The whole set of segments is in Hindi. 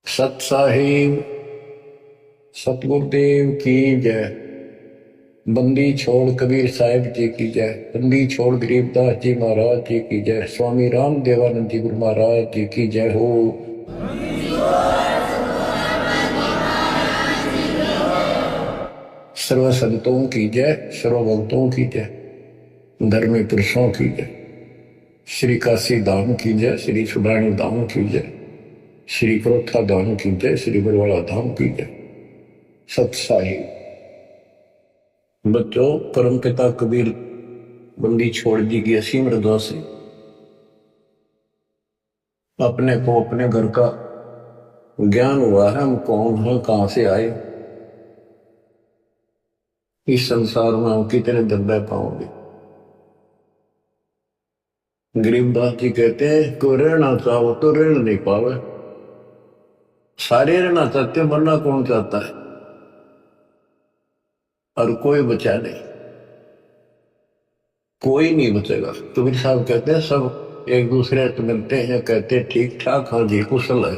सत साहिब सतगुरुदेव की जय। बंदी छोड़ कबीर साहिब जी की जय। बंदी छोड़ गरीबदास जी महाराज जी की जय। स्वामी राम देवानंद जी गुरु महाराज जी की जय हो। सर्व संतों की जय, सर्व भक्तों की जय, धर्मी पुरुषों की जय। श्री काशी धाम की जय, श्री सुडानी धाम की जय, श्री क्रोथा धाम की जय, श्री बरवाड़ा धाम की जय। सत साहिब बच्चों, परमपिता कबीर बंदी छोड़ जी की असीम रजा से अपने को अपने घर का ज्ञान हुआ है। हम कौन हैं, कहां से आए, इस संसार में हम कितने दिन रह पाओगे। गरीबदास जी कहते हैं को रहना चाहो तो रहना नहीं पावे। सारे रहना चाहते हैं, मरना कौन चाहता है, और कोई बचा नहीं, कोई नहीं बचेगा। कबीर साहब कहते हैं सब एक दूसरे से मिलते हैं, कहते हैं ठीक ठाक, हाँ जी कुशल है।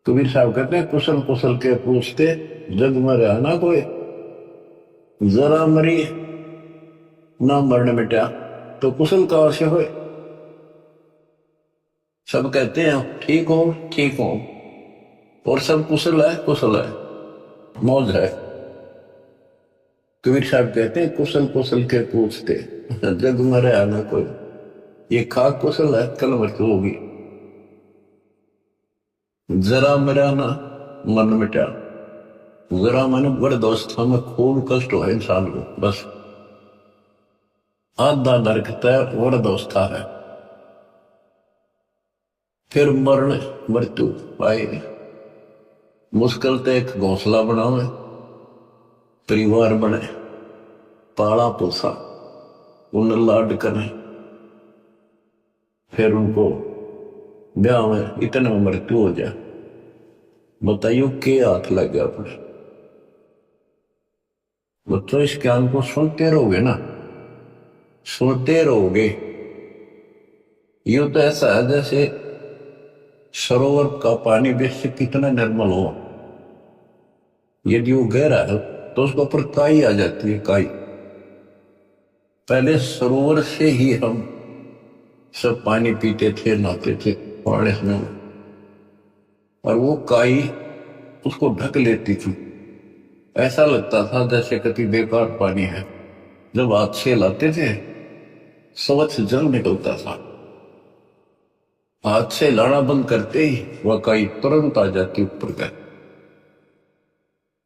कबीर साहब कहते हैं कुशल कुशल के पूछते जग में रहा ना कोई, जरा मरी ना मरने मिटा तो कुशल कहां से होए। सब कहते हैं ठीक हो ठीक हो, और सब कुशल है कुशल है, मौज है। कबीर साहब कहते हैं कुशल कुशल के पूछते जग में रहा ना कोई, ये खाक कुशल है कल मृत्यु होगी। जरा मरा ना मन मिटा, जरा मन बड़ दोस्त में खूब कष्ट हो इंसान को, बस आधा नरकता है बड़ दोस्त है। फिर मरण मृत्यु आए, मुश्किल तो एक घोंसला बनावे, परिवार बने, पाला पोसा, उन्हें लाड करें, फिर उनको ब्याह में इतने में मृत्यु हो जाए। बताइयो के हाथ लग गया अपने। बच्चों इस ज्ञान को सुनते रहोगे ना, सुनते रहोगे। यूं तो ऐसा है जैसे सरोवर का पानी वैसे कितना निर्मल हो, यदि वो गहरा है तो उसके ऊपर काई आ जाती है, काई। पहले सरोवर से ही हम सब पानी पीते थे, नहाते थे पहाड़े में, और वो काई उसको ढक लेती थी। ऐसा लगता था जैसे कति बेकार पानी है। जब हाथ से लाते थे स्वच्छ जल निकलता था, हाथ से लाना बंद करते ही वह काई तुरंत आ जाती ऊपर का।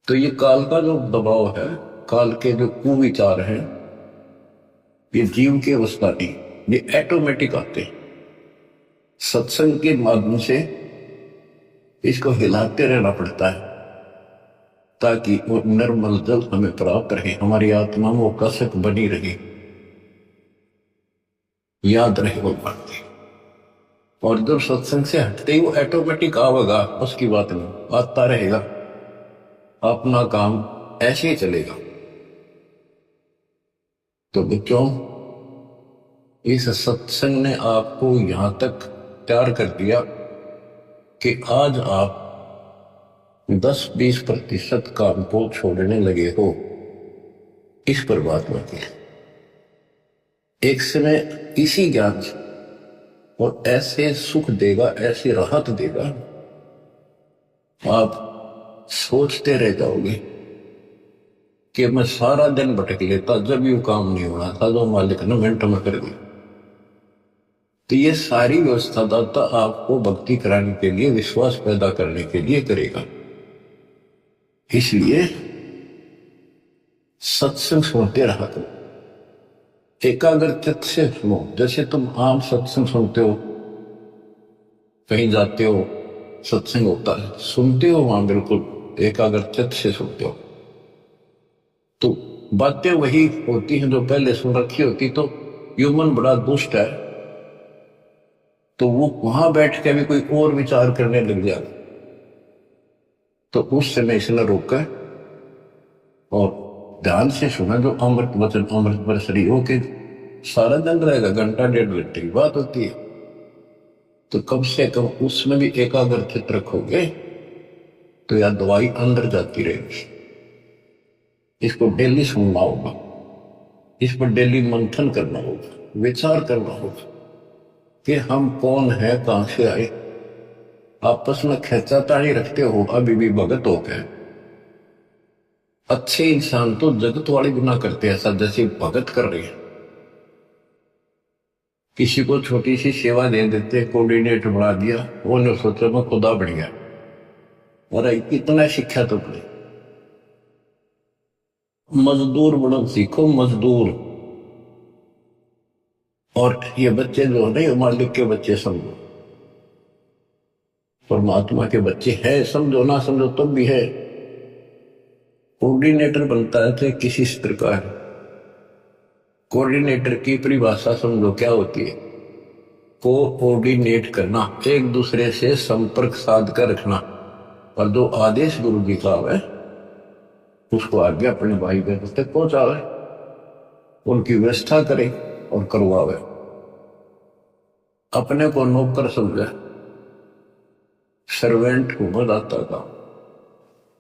तो ये काल का जो दबाव है, काल के जो कुविचार हैं, ये जीव की अवस्था नहीं, ये ऑटोमेटिक आते हैं। सत्संग के माध्यम से इसको हिलाते रहना पड़ता है ताकि वो निर्मल जल हमें प्राप्त रहे, हमारी आत्मा में वो कसक बनी रहे, याद रहे वो बातें। और जब सत्संग से हटते ही वो ऑटोमेटिक आवेगा, उसकी बात नहीं, आता रहेगा, अपना काम ऐसे ही चलेगा। तो बच्चों, इस सत्संग ने आपको यहां तक तैयार कर दिया कि आज आप 10-20% काम को छोड़ने लगे हो इस परमात्मा के। एक समय इसी ज्ञान से और ऐसे सुख देगा, ऐसी राहत देगा, आप सोचते रह जाओगे कि मैं सारा दिन भटक लेता, जब ये काम नहीं होना था जो मालिक ने मिनट में कर दिया। तो ये सारी व्यवस्था दाता आपको भक्ति कराने के लिए, विश्वास पैदा करने के लिए करेगा। इसलिए सत्संग सुनते रहा करो, एकाग्र चित्त से सुनो। जैसे तुम आम सत्संग सुनते हो, कहीं जाते हो सत्संग होता है, सुनते हो वहां बिल्कुल एकाग्र चित्त से सुनते हो, तो बातें वही होती हैं जो पहले सुन रखी होती। तो ह्यूमन बड़ा दुष्ट है, तो वो वहां बैठ के भी कोई और विचार करने लग जाए, तो उस समय इसने रोका और ध्यान से सुना जो अमृत वचन अमृत बरसरी हो के सारा दिन रहेगा। घंटा 1.5 घंटे की बात होती है, तो कम से कम उसमें भी एकाग्रचित रखोगे तो यह दवाई अंदर जाती रहेगी। इसको डेली सुनना होगा, इस पर डेली मंथन करना होगा, विचार करना होगा कि हम कौन है, कहां से आए। आपस में खेचातानी रखते हो अभी भी भगत हो गए। अच्छे इंसान तो जगत वाली गुना करते हैं, ऐसा जैसे भगत कर रहे हैं। किसी को छोटी सी सेवा दे देते, कोऑर्डिनेटर बना दिया, वो ने सोचा मैं खुदा बन गया। और इतना शिक्षा तो पड़े। मजदूर बनो सीखो, मजदूर। और ये बच्चे जो है ना, मालिक के बच्चे समझो, परमात्मा के बच्चे हैं, समझो ना समझो तब भी है। कोऑर्डिनेटर बनता है तो किसी प्रकार, कोऑर्डिनेटर की परिभाषा समझो क्या होती है। कोऑर्डिनेट करना, एक दूसरे से संपर्क साध कर रखना, और जो आदेश गुरु जी का है उसको आगे अपने भाई बहन तक पहुंचावे, उनकी व्यवस्था करे और करवावे। अपने को नौकर समझे, सर्वेंट हूं मैं दाता का,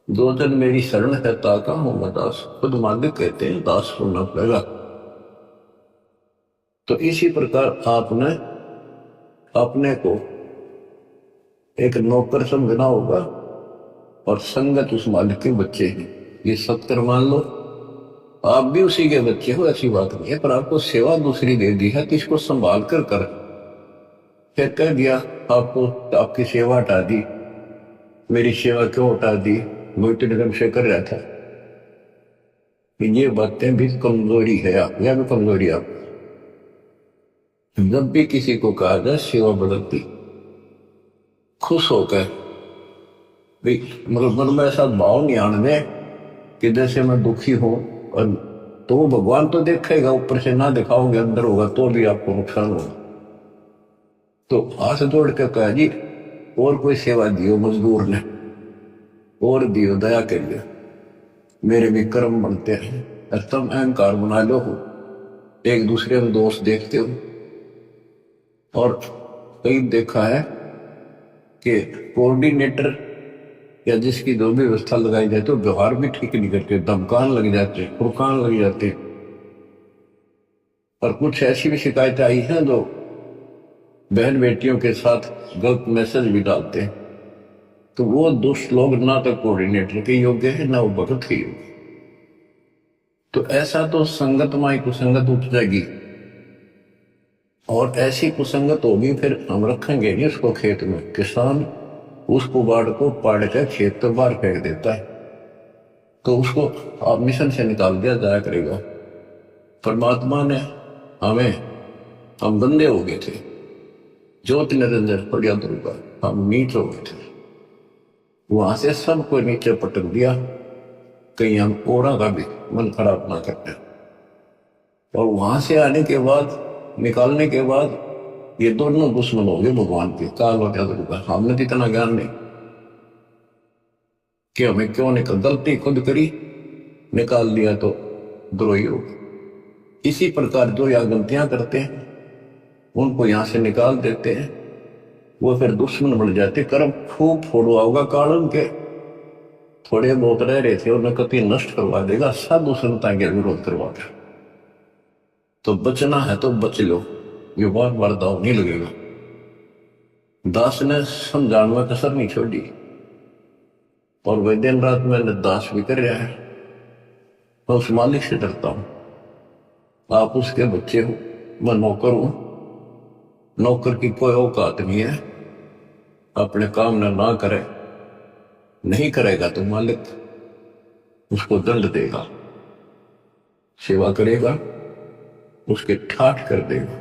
दो जन मेरी शरण है ताका हूं मैं दास। खुद मालिक कहते हैं दास होना पड़ेगा। तो इसी प्रकार आपने अपने को एक नौकर समझना होगा, और संगत उस मालिक के बच्चे हैं। ये सत्कर मान लो, आप भी उसी के बच्चे हो, ऐसी बात नहीं है। पर आपको सेवा दूसरी दे दी है, किसको संभाल कर फिर कह दिया आपको आपकी सेवा हटा दी। मेरी सेवा क्यों हटा दी, मैं इतने ढंग से कर रहा था। ये बातें भी कमजोरी है, आप या भी कमजोरी आप। जब भी किसी को कहा जाए सेवा बदलती, खुश होकर भाई, मतलब मन में ऐसा भाव नहीं आने दे कि जैसे मैं दुखी हूं। और तो वो भगवान तो देखेगा, ऊपर से ना दिखाओगे अंदर होगा तो भी आपको नुकसान होगा। तो हाथ जोड़ के कहा जी और कोई सेवा दियो मजदूर ने, और दियो, दया करिए, मेरे भी कर्म बनते हैं। और तुम अहंकार बना लो हो, एक दूसरे में दोष देखते हो। और कई देखा है कि कोऑर्डिनेटर या जिसकी जो भी व्यवस्था लगाई जाए तो व्यवहार भी ठीक नहीं करते, धमकान लग जाते, फुरकान लग जाते। और कुछ ऐसी भी शिकायतें आई हैं जो बहन बेटियों के साथ गलत मैसेज भी डालते हैं। तो वो दुष्ट लोग ना तो कोऑर्डिनेटर के योग्य है, ना वो भगत के योग्य। तो ऐसा तो संगत माई कुसंगत उठ जाएगी, और ऐसी कुसंगत होगी फिर हम रखेंगे नहीं उसको खेत में। किसान उस कुबाड़ को पाड़ कर खेत तो बाहर फेंक देता है, तो उसको आप मिशन से निकाल दिया जाया करेगा। परमात्मा ने हमें, हम बंदे हो गए थे, ज्योति निरंजन पड़िया दुर्गा, हम नीच हो गए थे, वहां से सबको नीचे पटक दिया। कहीं हम औरा का भी मन खराब ना करते। और वहां से आने के बाद, निकालने के बाद, ये दोनों दुश्मन हो गए भगवान के, काल और दुर्गा। हमने तो इतना ज्ञान नहीं कि हमें क्यों निकल, गलती खुद करी, निकाल दिया तो द्रोही हो। इसी प्रकार जो यह गलतियां करते हैं उनको यहां से निकाल देते हैं, वो फिर दुश्मन बन जाते। कर्म खूब फोड़वा होगा काल उनके, थोड़े बहुत रह रहे थे उन्हें कति नष्ट करवा देगा, साधु संता के विरोध करवा देगा। तो बचना है तो बच लो, ये बार बार दाव नहीं लगेगा। दास ने समझाने में कसर नहीं छोड़ी, और वह दिन रात मैंने दास भी कर रहा है। मैं उस मालिक से डरता हूं, आप उसके बच्चे हो, मैं नौकर हूं। नौकर की कोई औकात नहीं है, अपने काम ना करे, नहीं करेगा तो मालिक उसको दंड देगा, सेवा करेगा उसके ठाठ कर देगा।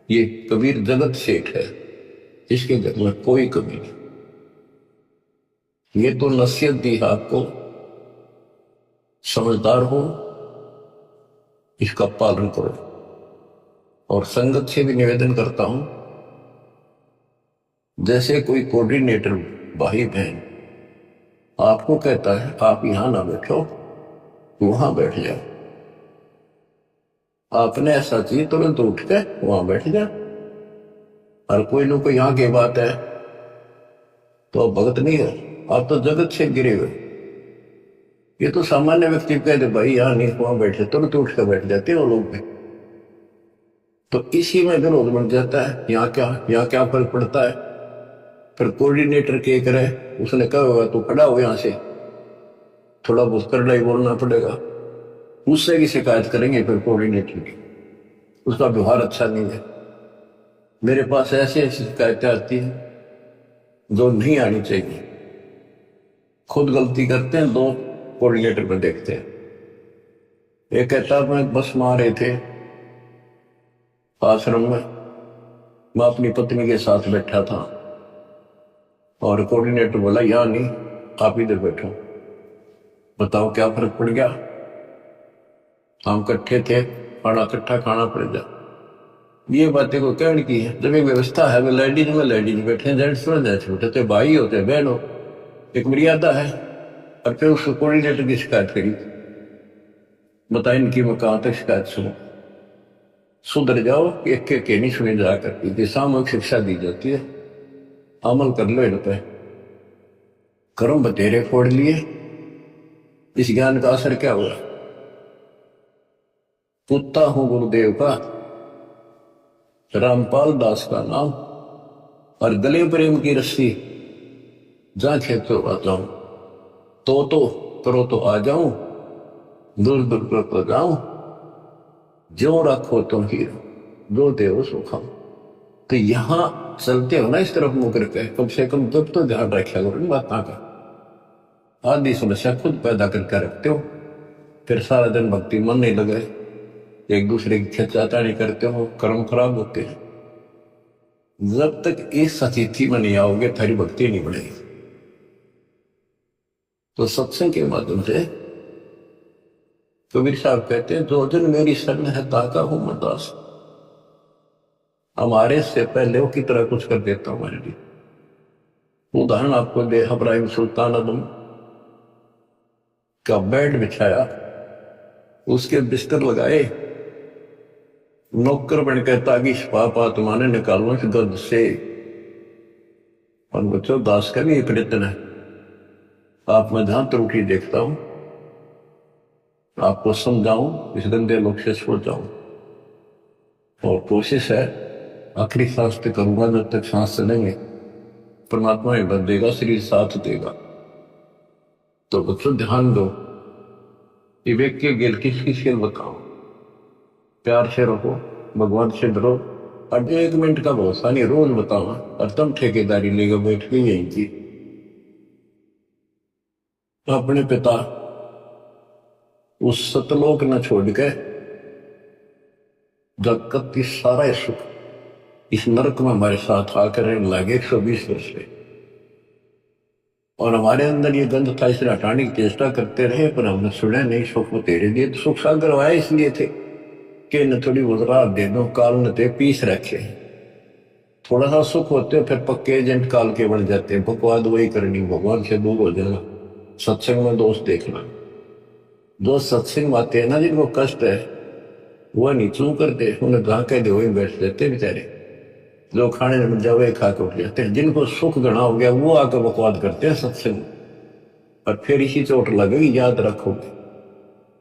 ये कबीर जगत सेठ है, इसके घर में कोई कमी नहीं। ये तो नसीहत दी है आपको, समझदार हो, इसका पालन करो। और संगत से भी निवेदन करता हूं, जैसे कोई कोऑर्डिनेटर भाई बहन आपको कहता है आप यहां ना बैठो, वहां बैठ जाओ, आपने ऐसा चाहिए तुरंत उठ के वहां बैठ जाओ। और कोई ना कोई यहाँ की बात है तो आप भगत नहीं हो, आप तो जगत से गिरे हुए। ये तो सामान्य व्यक्ति कहते भाई यहाँ नहीं, वहां बैठे, तुरंत उठ कर बैठ जाते हैं वो लोग भी। तो इसी में विरोध बन जाता है। यहाँ क्या फर्क पड़ता है? फिर कोऑर्डिनेटर के करे, उसने कहा होगा तो खड़ा हो यहां से, थोड़ा बहुत करड़ा ही बोलना पड़ेगा, उससे की शिकायत करेंगे फिर कोऑर्डिनेटर की, उसका व्यवहार अच्छा नहीं है। मेरे पास ऐसी ऐसी शिकायतें आती हैं जो नहीं आनी चाहिए। खुद गलती करते हैं, दो कोऑर्डिनेटर पर देखते हैं। एक कहता मैं बस में आ रहे थे आश्रम में, मैं अपनी पत्नी के साथ बैठा था और कोऑर्डिनेटर बोला यहाँ नहीं, आप इधर बैठो। बताओ क्या फर्क पड़ गया? हम इकट्ठे थे, खाना इकट्ठा खाना पड़ जा। ये बातें को कहने की है। जब एक व्यवस्था है, लेडीज में लेडीज बैठे, जेंट्स में जेंट्स बैठे, तो भाई होते बहन हो, एक मर्यादा है। और फिर उस कोऑर्डिनेटर की शिकायत करी, बता इनकी मैं कहां तक शिकायत सुनूं? सुधर जाओ, एक के नहीं सुनी जा करती, सामूहिक शिक्षा दी जाती है, अमल कर लो इन पे। कर्म बतेरे फोड़ लिए, इस ज्ञान का असर क्या हुआ? कुत्ता हूं गुरुदेव का, रामपाल दास का नाम, और गले प्रेम की रस्सी, जहां खेतो आ जाऊं, तो करो तो आ जाऊं, दूर दूर कर तो जाऊं, जो रखो तुम हीरो, जो देव सो खाओ। तो यहां चलते हो ना इस तरफ मुंह करके, कम से कम जब तो ध्यान रखा करो इन बातों का। आदि समस्या खुद पैदा करके रखते हो, फिर सारा दिन भक्ति मन नहीं लगे, एक दूसरे की खिंचातानी करते हो, कर्म खराब होते हैं। जब तक इस स्थिति में नहीं आओगे, थारी भक्ति नहीं बढ़ेगी। तो सत्संग के माध्यम से कबीर साहब कहते हैं, जो जन मेरी शरण है ताका हूं मैं दास। हमारे से पहले वो की तरह कुछ कर देता हूं हमारे लिए। उदाहरण आपको दे, इब्राहिम सुल्तान आदम का बेड बिछाया, उसके बिस्तर लगाए, नौकर बनकर ताकि पाप आत्मा ने निकालो इस गर्द से। और बच्चों, दास का भी एक प्रयत्न है। आप में जहां त्रुटि देखता हूं, आपको समझाऊं, इस गंदे लोग से छूट जाऊं। और कोशिश है आखिरी सांस तक करूंगा, जब तक सांस चलेंगे परमात्मा ही बन देगा, शरीर साथ देगा। तो बच्चों ध्यान दो, विवेक के गेल किस किस के बताओ, प्यार से रहो, भगवान से डरो, और 1 मिनट का भरोसा नहीं, रोज बताओ। और तुम ठेकेदारी लेकर बैठ के यही की अपने पिता उस सतलोक न छोड़ के, जगत की सारा सुख इस नरक में हमारे साथ आकर रहने लगे 120 वर्ष से। और हमारे अंदर ये गंध था, इसे हटाने की चेष्टा करते रहे, पर हमने सुना नहीं। सुख वो तेरे दिए, तो सुख सागर आए इसलिए थे कि न थोड़ी वजरात दे दो, काल न ते पीस रखे। थोड़ा सा सुख होते फिर पक्के एजेंट काल के बन जाते हैं, बकवाद वही करनी, भगवान से दूर हो जाना, सत्संग में दोष देखना। जो सत्संग में आते हैं ना, जिनको कष्ट है वह नीचू करते, उन्हें गा कह दे वही बैठ जाते बेचारे। जो खाने में जा वही खा के उठ जाते हैं। जिनको सुख गणा हो गया वो आकर बकवाद करते हैं सत्संग, और फिर इसी चोट लगेगी, याद रखोगे।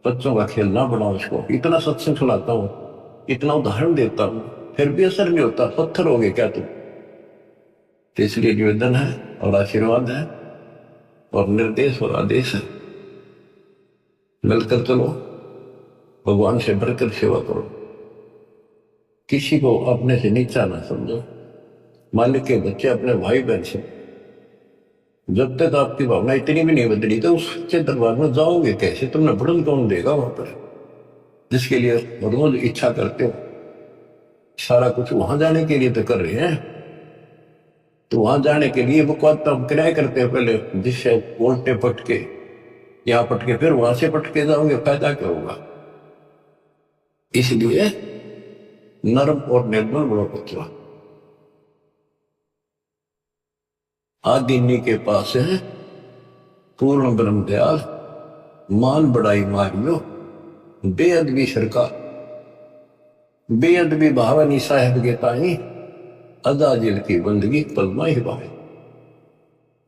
बच्चों का खेल ना बनाओ इसको। इतना सत्संग सुनाता हूं, इतना उदाहरण देता हूं, फिर भी असर नहीं होता, पत्थर हो गए क्या तुम? तो इसलिए निवेदन है और आशीर्वाद है और निर्देश और आदेश है, मिलकर चलो, भगवान से बढ़कर सेवा करो, किसी को अपने से नीचा ना समझो। मालिक के बच्चे अपने भाई बहन से, जब तक आपकी भावना इतनी भी नहीं बदली तो उस सच्चे दरबार में जाओगे कैसे? तुमने बढ़न कौन देगा वहां पर, जिसके लिए रोज इच्छा करते हो? सारा कुछ वहां जाने के लिए तो कर रहे हैं। तो वहां जाने के लिए बकवाद तो हम किराए करते हैं पहले, जिससे उल्टे पटके यहां पटके फिर वहां से पटके जाओगे, फायदा क्या होगा? इसलिए नर्म और निर्मल बड़ो बच्चा आदिनी के पास है, पूर्ण ब्रह्म दयाल, मान बड़ाई मारियो, बेअदबी सरकार, बेअदबी भावनी साहेब के ताई, अदा दिल की बंदगी पलमा ही पाए।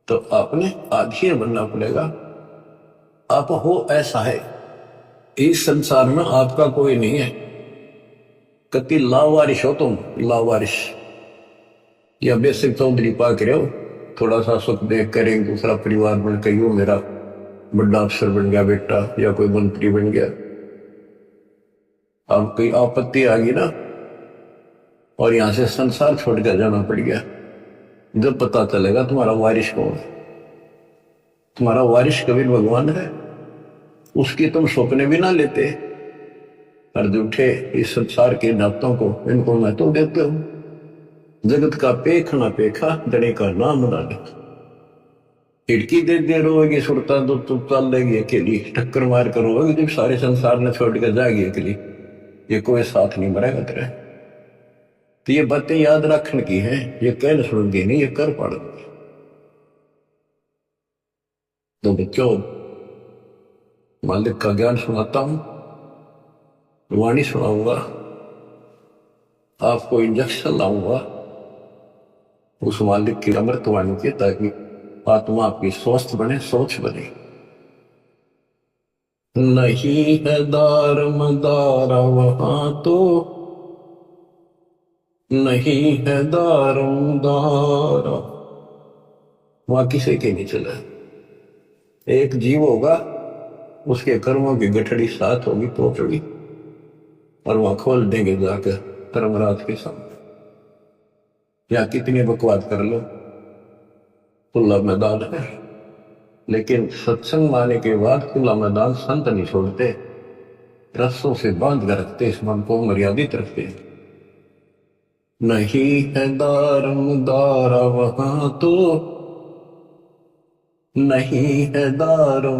तो आपने आधीन बनना पड़ेगा। आप हो ऐसा है, इस संसार में आपका कोई नहीं है। कति लावारिश हो तुम, लावारिश या बेसिक चौधरी पा के रहो, थोड़ा सा सुख देख कर एक दूसरा परिवार बन के यूं मेरा बड़ा अफसर बन गया बेटा या कोई मंत्री बन गया। अब कोई आपत्ति आ गई ना और यहां से संसार छोड़ कर जाना पड़ गया, जब पता चलेगा तुम्हारा वारिश कौन है। तुम्हारा वारिश कबीर भगवान है, उसकी तुम सपने भी ना लेते और झूठे इस संसार के नातों को इनको महत्व देते हो। जगत का पेख ना पेखा, दड़े का नाम ना लिखा। खिड़की दे दे रोएगी सुरता तो तू चल लेगी अकेली, टक्कर मार कर रोएगी जब सारे संसार ने छोड़ कर जाएगी अकेली। ये कोई साथ नहीं मरेगा तेरे। तो ये बातें याद रखने की है, ये कह सुनगी नहीं, ये कर पड़ेगी। तो बच्चों, मालिक का ज्ञान सुनाता हूं, वाणी सुनाऊंगा, आपको इंजेक्शन लाऊंगा उस मालिक की अमृत वाणी के, ताकि आत्मा आपकी स्वस्थ बने, सोच बने। नहीं है दार मदारा वहां तो, नहीं है दारों वहां किसी के नहीं चला। एक जीव होगा, उसके कर्मों की गठड़ी साथ होगी, टोटड़ी, और वहां खोल देंगे जाकर धर्मराज के सामने। या कितनी बकवास कर लो, खुला मैदान है। लेकिन सत्संग माने के बाद खुला मैदान संत नहीं छोड़ते, रस्सों से बांध कर रखते, इस मन को मर्यादित रखते। नहीं है दारा वहां तो, नहीं है दारा,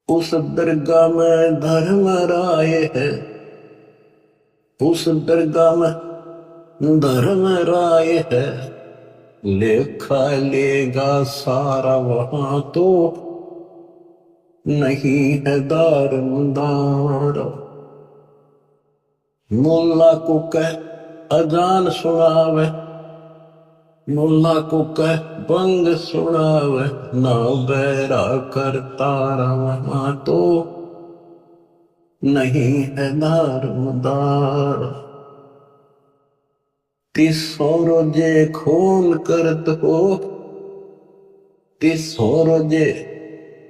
उस दरगाह में धर्म राय है, उस दरगाह में धर्म राय है। लेखा लेगा सारा वहां तो, नहीं है दारा। मुल्ला को कह अजान सुनावे, मुल्ला को कह बंग सुनावे, ना बैरा कर तारा वहां तो, नहीं है दार। तीसो रोजे खून करत हो, तीसो रोजे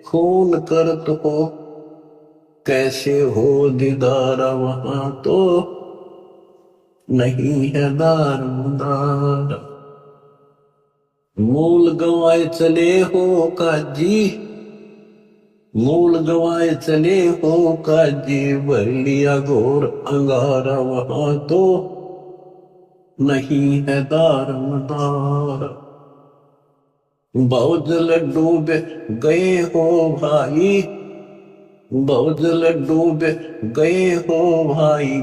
खून करत हो, कैसे हो दीदारा वहां तो, नहीं है दार। मूल गवाए चले हो काजी, मूल गवाए चले हो काजी, भर लिया घोर अंगारा वहां तो, नहीं है दार। बहुजल डूबे गए हो भाई, बहुजल डूबे गए हो भाई,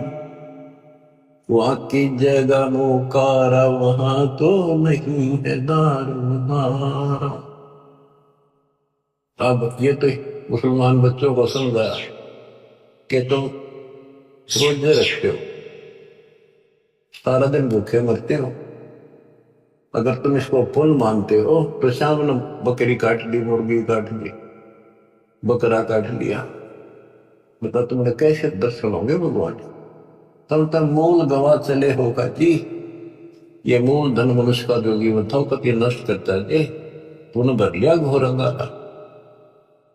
वहां की जगह मोकारा वहां तो, नहीं है दार। अब ये तो मुसलमान बच्चों को समझाया कि तुम रोजे रखते हो, सारा दिन भूखे मरते हो। अगर तुम इसको पुण्य मानते हो तो शाम ने बकरी काट ली, मुर्गी काट ली, बकरा काट लिया, बता तुमने कैसे दर्शन होंगे भगवान। तब तक मूल गवा चले होगा जी। ये मूल धन मनुष्य का जो जीवन था कभी नष्ट करता है। तूने भर लिया घोर अंगारा,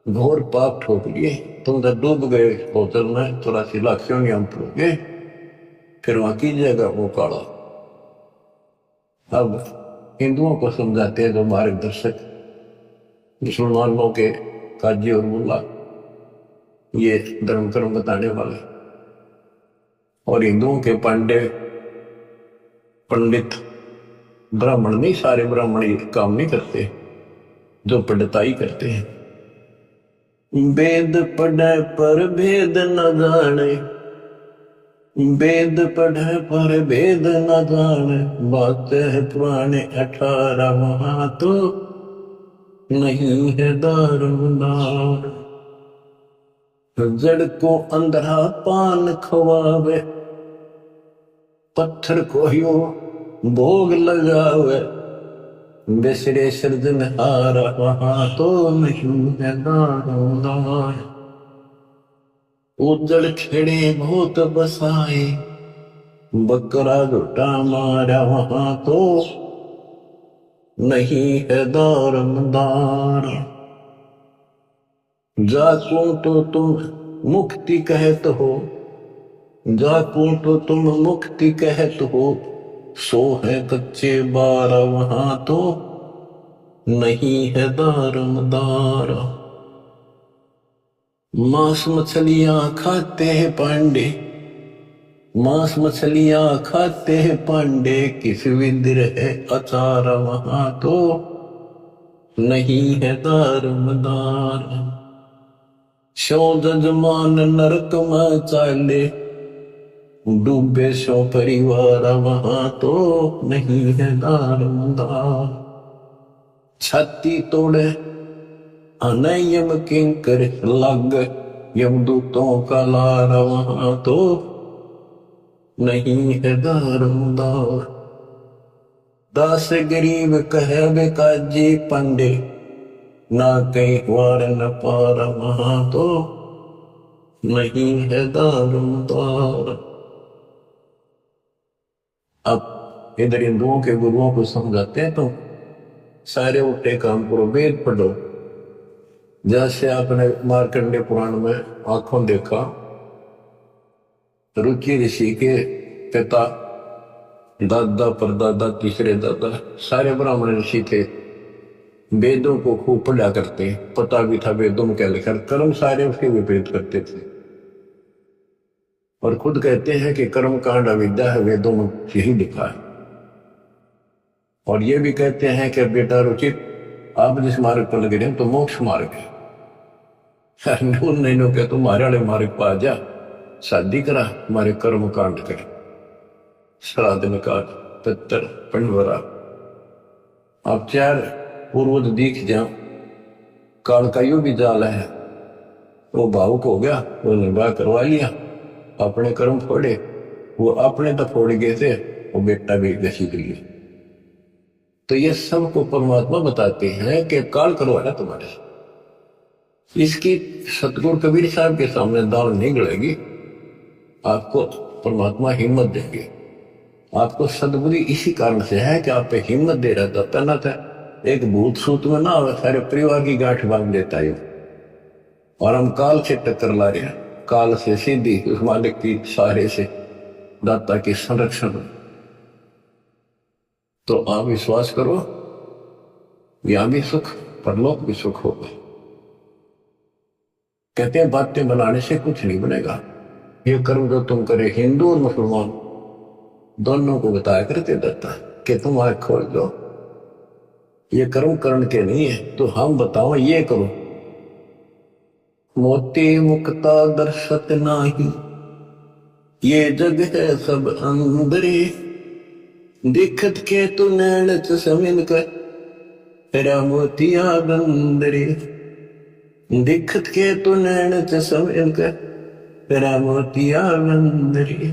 घोर पाप ठोक लिए, तुम जब डूब गए होटल में 84 लाख क्यों पड़ोगे, फिर वहां कीजिएगा वो काड़ा। अब हिंदुओं को समझाते हैं जो मार्गदर्शक, मुसलमानों के काजी और मुल्ला, ये धर्म कर्म बताने वाले, और हिंदुओं के पांडे पंडित ब्राह्मण नहीं, सारे ब्राह्मण ये काम नहीं करते, जो पंडिताई करते हैं। वेद पढ़े पर भेद न जाने, वेद पढ़े पर भेद न जाने, बात है पुराने 18 वहां तो, नहीं है दार। जड़ को अंधरा पान खवावे, पत्थर को यो भोग लगावे, बिसरे सृजनहार वहां तो नहीं है दारोदार। उजड़ खेड़े बहुत बसाए, बकरा झूठा मारा वहां तो नहीं है दारमदार। जाको तो तुम मुक्ति कहत हो, जाको तो तुम मुक्ति कहत हो, सो है कच्चे बारा वहां तो नहीं है दारमदार। मांस मछलियां खाते हैं पांडे, मांस मछलियां खाते हैं पांडे, किस विद्र है अचार वहां तो नहीं है दारमदार। शो जजमान नरक में चाले, डूबे शो परिवार वहां तो नहीं है दारमदार। छाती तोड़े अनयम किंकर लग, यमदूतों का लारा वहां तो नहीं है दारमदार। दास गरीब कहे बेकाजी पंडे, ना कहीं वार न पार वहां तो नहीं है दारमदार। अब इधर हिंदुओं के गुरुओं को समझाते हैं तो सारे उल्टे काम करो, वेद पढ़ो। जैसे आपने मार्कंडेय पुराण में आंखों देखा, रुचि ऋषि के पिता, दादा परदादा तीसरे दादा सारे ब्राह्मण ऋषि थे, वेदों को खूब पढ़ा करते, पता भी था वेदों में क्या लिखा, कर्म सारे उसके विपरीत करते थे। और खुद कहते हैं कि कर्म कांड अविद्या है, वेदों में यही लिखा है। और ये भी कहते हैं कि बेटा रुचित, आप जिस मार्ग पर लगे रहे तो मोक्ष मार्ग है, नहीं कह तुम्हारे वाले मार्ग पर आ जा, शादी करा, हमारे कर्म कांड कर, श्राद्ध निकाल, पितर पंडवरा। आप चार पूर्वज दिख जाओ, काल का यू भी जाल है, वो भावुक हो गया, वो निर्वाह करवा लिया, अपने कर्म फोड़े, वो अपने तो फोड़ गए थे, वो बेटा भी घसीट लिया। तो ये सबको परमात्मा बताते हैं कि काल करवाना तुम्हारे। इसकी सतगुरु कबीर साहब के सामने दाल नहीं गड़ेगी, आपको परमात्मा हिम्मत देंगे। आपको सदबुद्धि इसी कारण से है कि आप पे हिम्मत दे रहा था, पहना था एक भूत सूत में ना हो, सारे परिवार की गांठ बांध देता है। और हम काल से टक्कर ला रहे हैं, काल से सीधी उस मालिक की सहारे से, दाता के संरक्षण। तो आप विश्वास करो, यहां भी सुख, परलोक भी सुख होगा। कहते हैं बातें बनाने से कुछ नहीं बनेगा। ये कर्म जो तुम करे, हिंदू और मुसलमान दोनों को बताया करते दाता कि तुम आंख खोल दो, ये कर्म करण के नहीं है, तो हम बताओ ये करो। मोती मुक्ता दर्शत नाही, ये जग है सब अंदरे, दिखत के तू नैन चमिन कर, तेरा मोतिया गंदरे, दिखत के तू नैन चमिन कर, तेरा मोतिया गंदरे।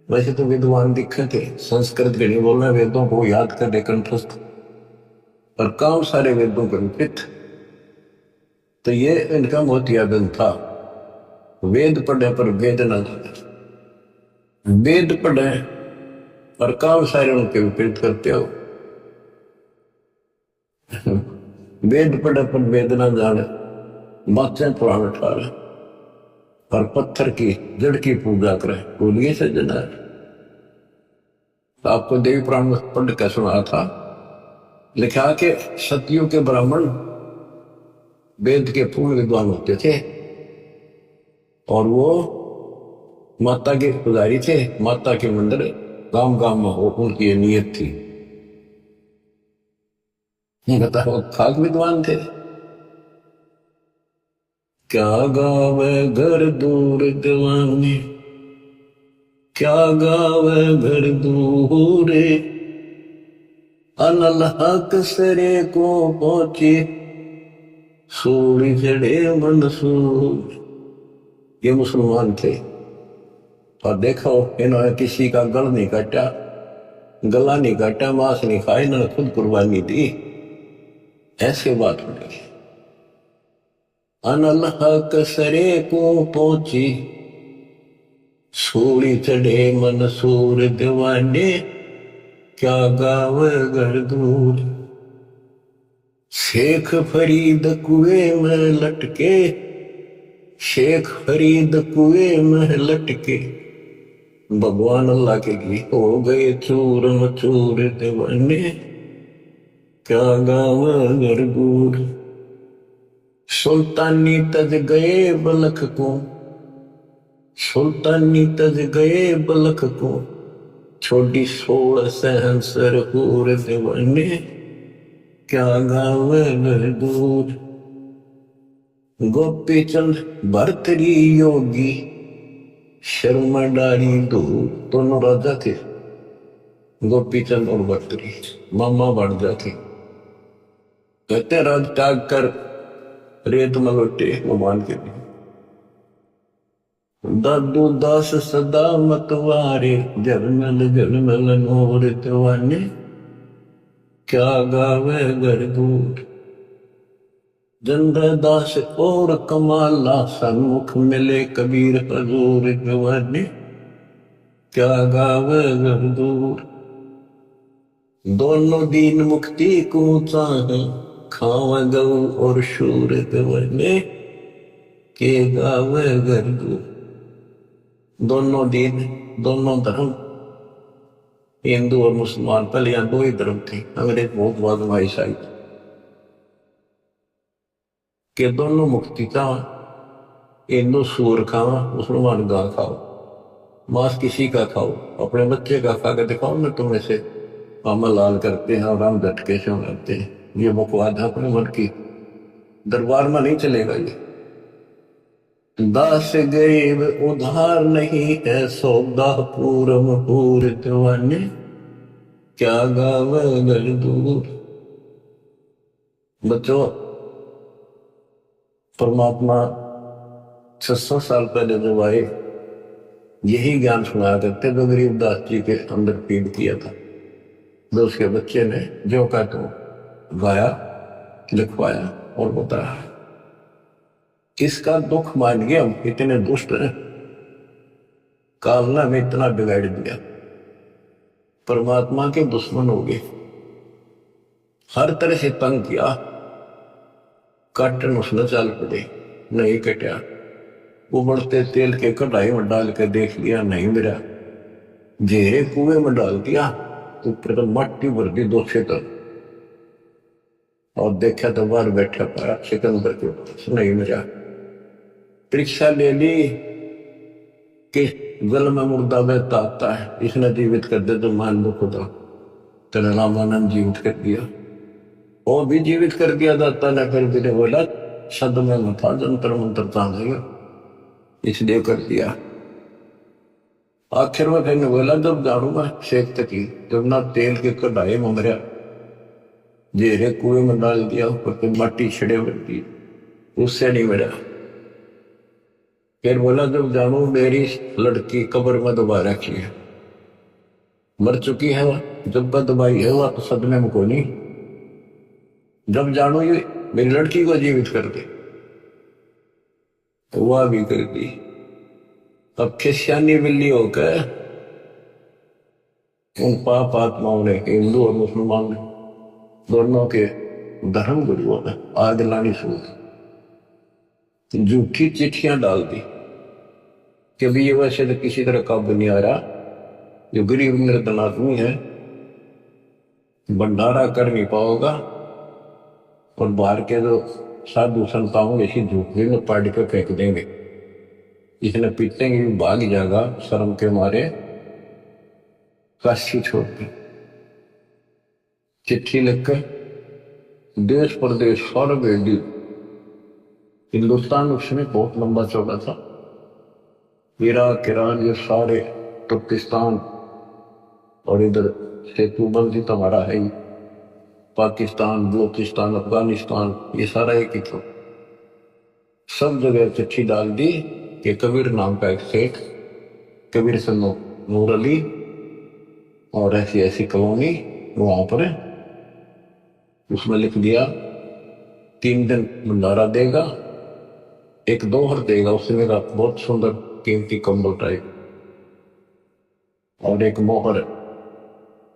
वैसे तो विद्वान दिखे थे, संस्कृत के नहीं बोलना, वेदों को याद कर ले कंठस्थ, और काम सारे वेदों के विपरीत। तो ये इनका मोतियाबिंद था। वेद पढ़े पर वेद न जाने, वेद पढ़े और काम सारे उनके विपरीत करते हो। वेद पढ़े पर वेद न जाने, बातें पुराण ठाले, और पत्थर की जड़ की पूजा करे, भूलिए से जना। आपको देवी पुराण में पढ़ कर सुना था, लिखा कि सतयुग के ब्राह्मण वेद के पूर्ण विद्वान होते थे, और वो माता के पुजारी थे, माता के मंदिर गांव गांव में हो, उनकी ये नियत थी। बताओ, खाक विद्वान थे। क्या गावे घर दूर दीवानी, क्या गावे घर दूरे, अनल हक सरे को पहुंची, सूड़ी जड़े मंसूर। ये मुसलमान थे, और देखो इन्होंने किसी का गल नहीं काटा, गला नहीं काटा, मांस नहीं खाया, इन्होंने खुद कुर्बानी दी। ऐसे बात हो रही। अनलह कसरे को पहुंची, सूली चढ़े मनसूर दीवाने, क्या गाव घर दूर। शेख फरीद कुएं में लटके, शेख फरीद कुएं में लटके, भगवान अल्लाह के गीत हो गए चूर मचूर दीवाने, क्या गाव घर दूर। सुल्तानी तज गए बलख को, सुल्तानी तज गए बलख को, छोटी 16 सहंसर हूर दीवाने, क्या गाव घर दूर। गोपी चंद भरतरी योगी, शर्मा डारी दूर। दोनों राजा थे, गोपी चंद और भरतरी, मामा बढ़ थे। कहते राज त्याग कर रेत में लौटे भगवान के लिए। दादू दास सदा मतवारे, झलमल झलमल नूर दीवाने, क्या गावे घर दूर। जंद्र दास और कमाला, सन्मुख मिले कबीर हजूर दीवाने, क्या गावे घर दूर। दोनों दीन मुक्ति को चाहे, खावा गऊ और शूर दीवाने, के गावे घर दूर। दोनों दीन, दोनों धर्म, हिंदू और मुसलमान, पहले यहाँ 2 ही धर्म थे, अंग्रेज बहुत बाद में ईसाई, के दोनों मुक्ति का। हिंदू सूर खाओ, मुसलमान गां खाओ, मांस किसी का खाओ, अपने बच्चे का खा के दिखाओ ना, तुम ऐसे अमल लाल करते हैं और हम झटके से करते हैं। ये बकवाद है अपने मन की, दरबार में नहीं चलेगा ये। दास गरीब उधार नहीं है, सौदा पूरम पूर दीवाने, क्या गाव घर दूर। बच्चों, परमात्मा 600 साल पहले जब आए, यही ज्ञान सुनाया करते जो गरीबदास जी के अंदर फीड किया था। जो उसके बच्चे ने जो का तो गाया, लिखवाया और बताया। किसका दुख मान गए हम, इतने दुष्ट हैं, काल ने हमें इतना बिगाड़ दिया, परमात्मा के दुश्मन हो गए, हर तरह से तंग किया। काटन उसने चाल पड़े, नहीं कटा। उबलते तेल के कढ़ाई में डाल के देख लिया, नहीं मिला। जेरे कुएं में डाल दिया, ऊपर तो मट्टी भर दी 2 तक, और देखा तो बाहर बैठा पाया सिकंदर के पास, नहीं मिला। परीक्षा ले ली कि जल में मुर्दा बहता आता है, इसने जीवित कर दे तो मान लो खुदा। तेरा रामानंद जीवित कर दिया, वो भी जीवित कर दिया दाता ने। फिर भी बोला शब्द में मत जंतर मंत्र तानेगा, इसलिए कर दिया। आखिर में फिर बोला जब जानूंगा शेख तकी, जब ना तेल के कढ़ाई में मरिया, जेरे कुएं में डाल दिया, ऊपर मट्टी छिड़े बढ़ती, उससे नहीं मरा। फिर बोला जब जानू मेरी लड़की कब्र में दबा रखी है, मर चुकी है वह, जब दबाई है वह तो सदमे में को नहीं। जब जानू ये मेरी लड़की को जीवित कर दे, तो वह भी कर दी। अब खिस्यानी बिल्ली होकर उन पाप आत्माओं ने, हिंदू और मुसलमान ने, दोनों के धर्म गुरुओं ने आग लानी शुरू की, झूठी चिट्ठियां डाल दी कि भी ये वैसे तो किसी तरह काबू नहीं आ रहा, जो गरीब निर्धन आदमी है भंडारा कर नहीं पाओगा, और बाहर के जो साधु संताओं इसी झूठे में पाड़ के फेंक देंगे, इसने पीटेंगे भी भाग जाएगा शर्म के मारे। काशी छोड़ दी, चिट्ठी लिखकर देश प्रदेश सारा भेज दी। हिंदुस्तान उसमें बहुत लंबा चौड़ा था, इराक ईरान ये सारे, तुर्किस्तान, और इधर सेतुबंदी तो हमारा है ही, पाकिस्तान, बलूचिस्तान, अफगानिस्तान, ये सारा एक ही था। सब जगह चिट्ठी डाल दी कि कबीर नाम का एक सेठ कबीर सन्नो नूर अली और ऐसी ऐसी कॉलोनी वहां पर। उसमें लिख दिया 3 दिन भंडारा देगा, एक दोहर देगा उसमें का बहुत सुंदर कीमती कंबल टाइप, और एक मोहर,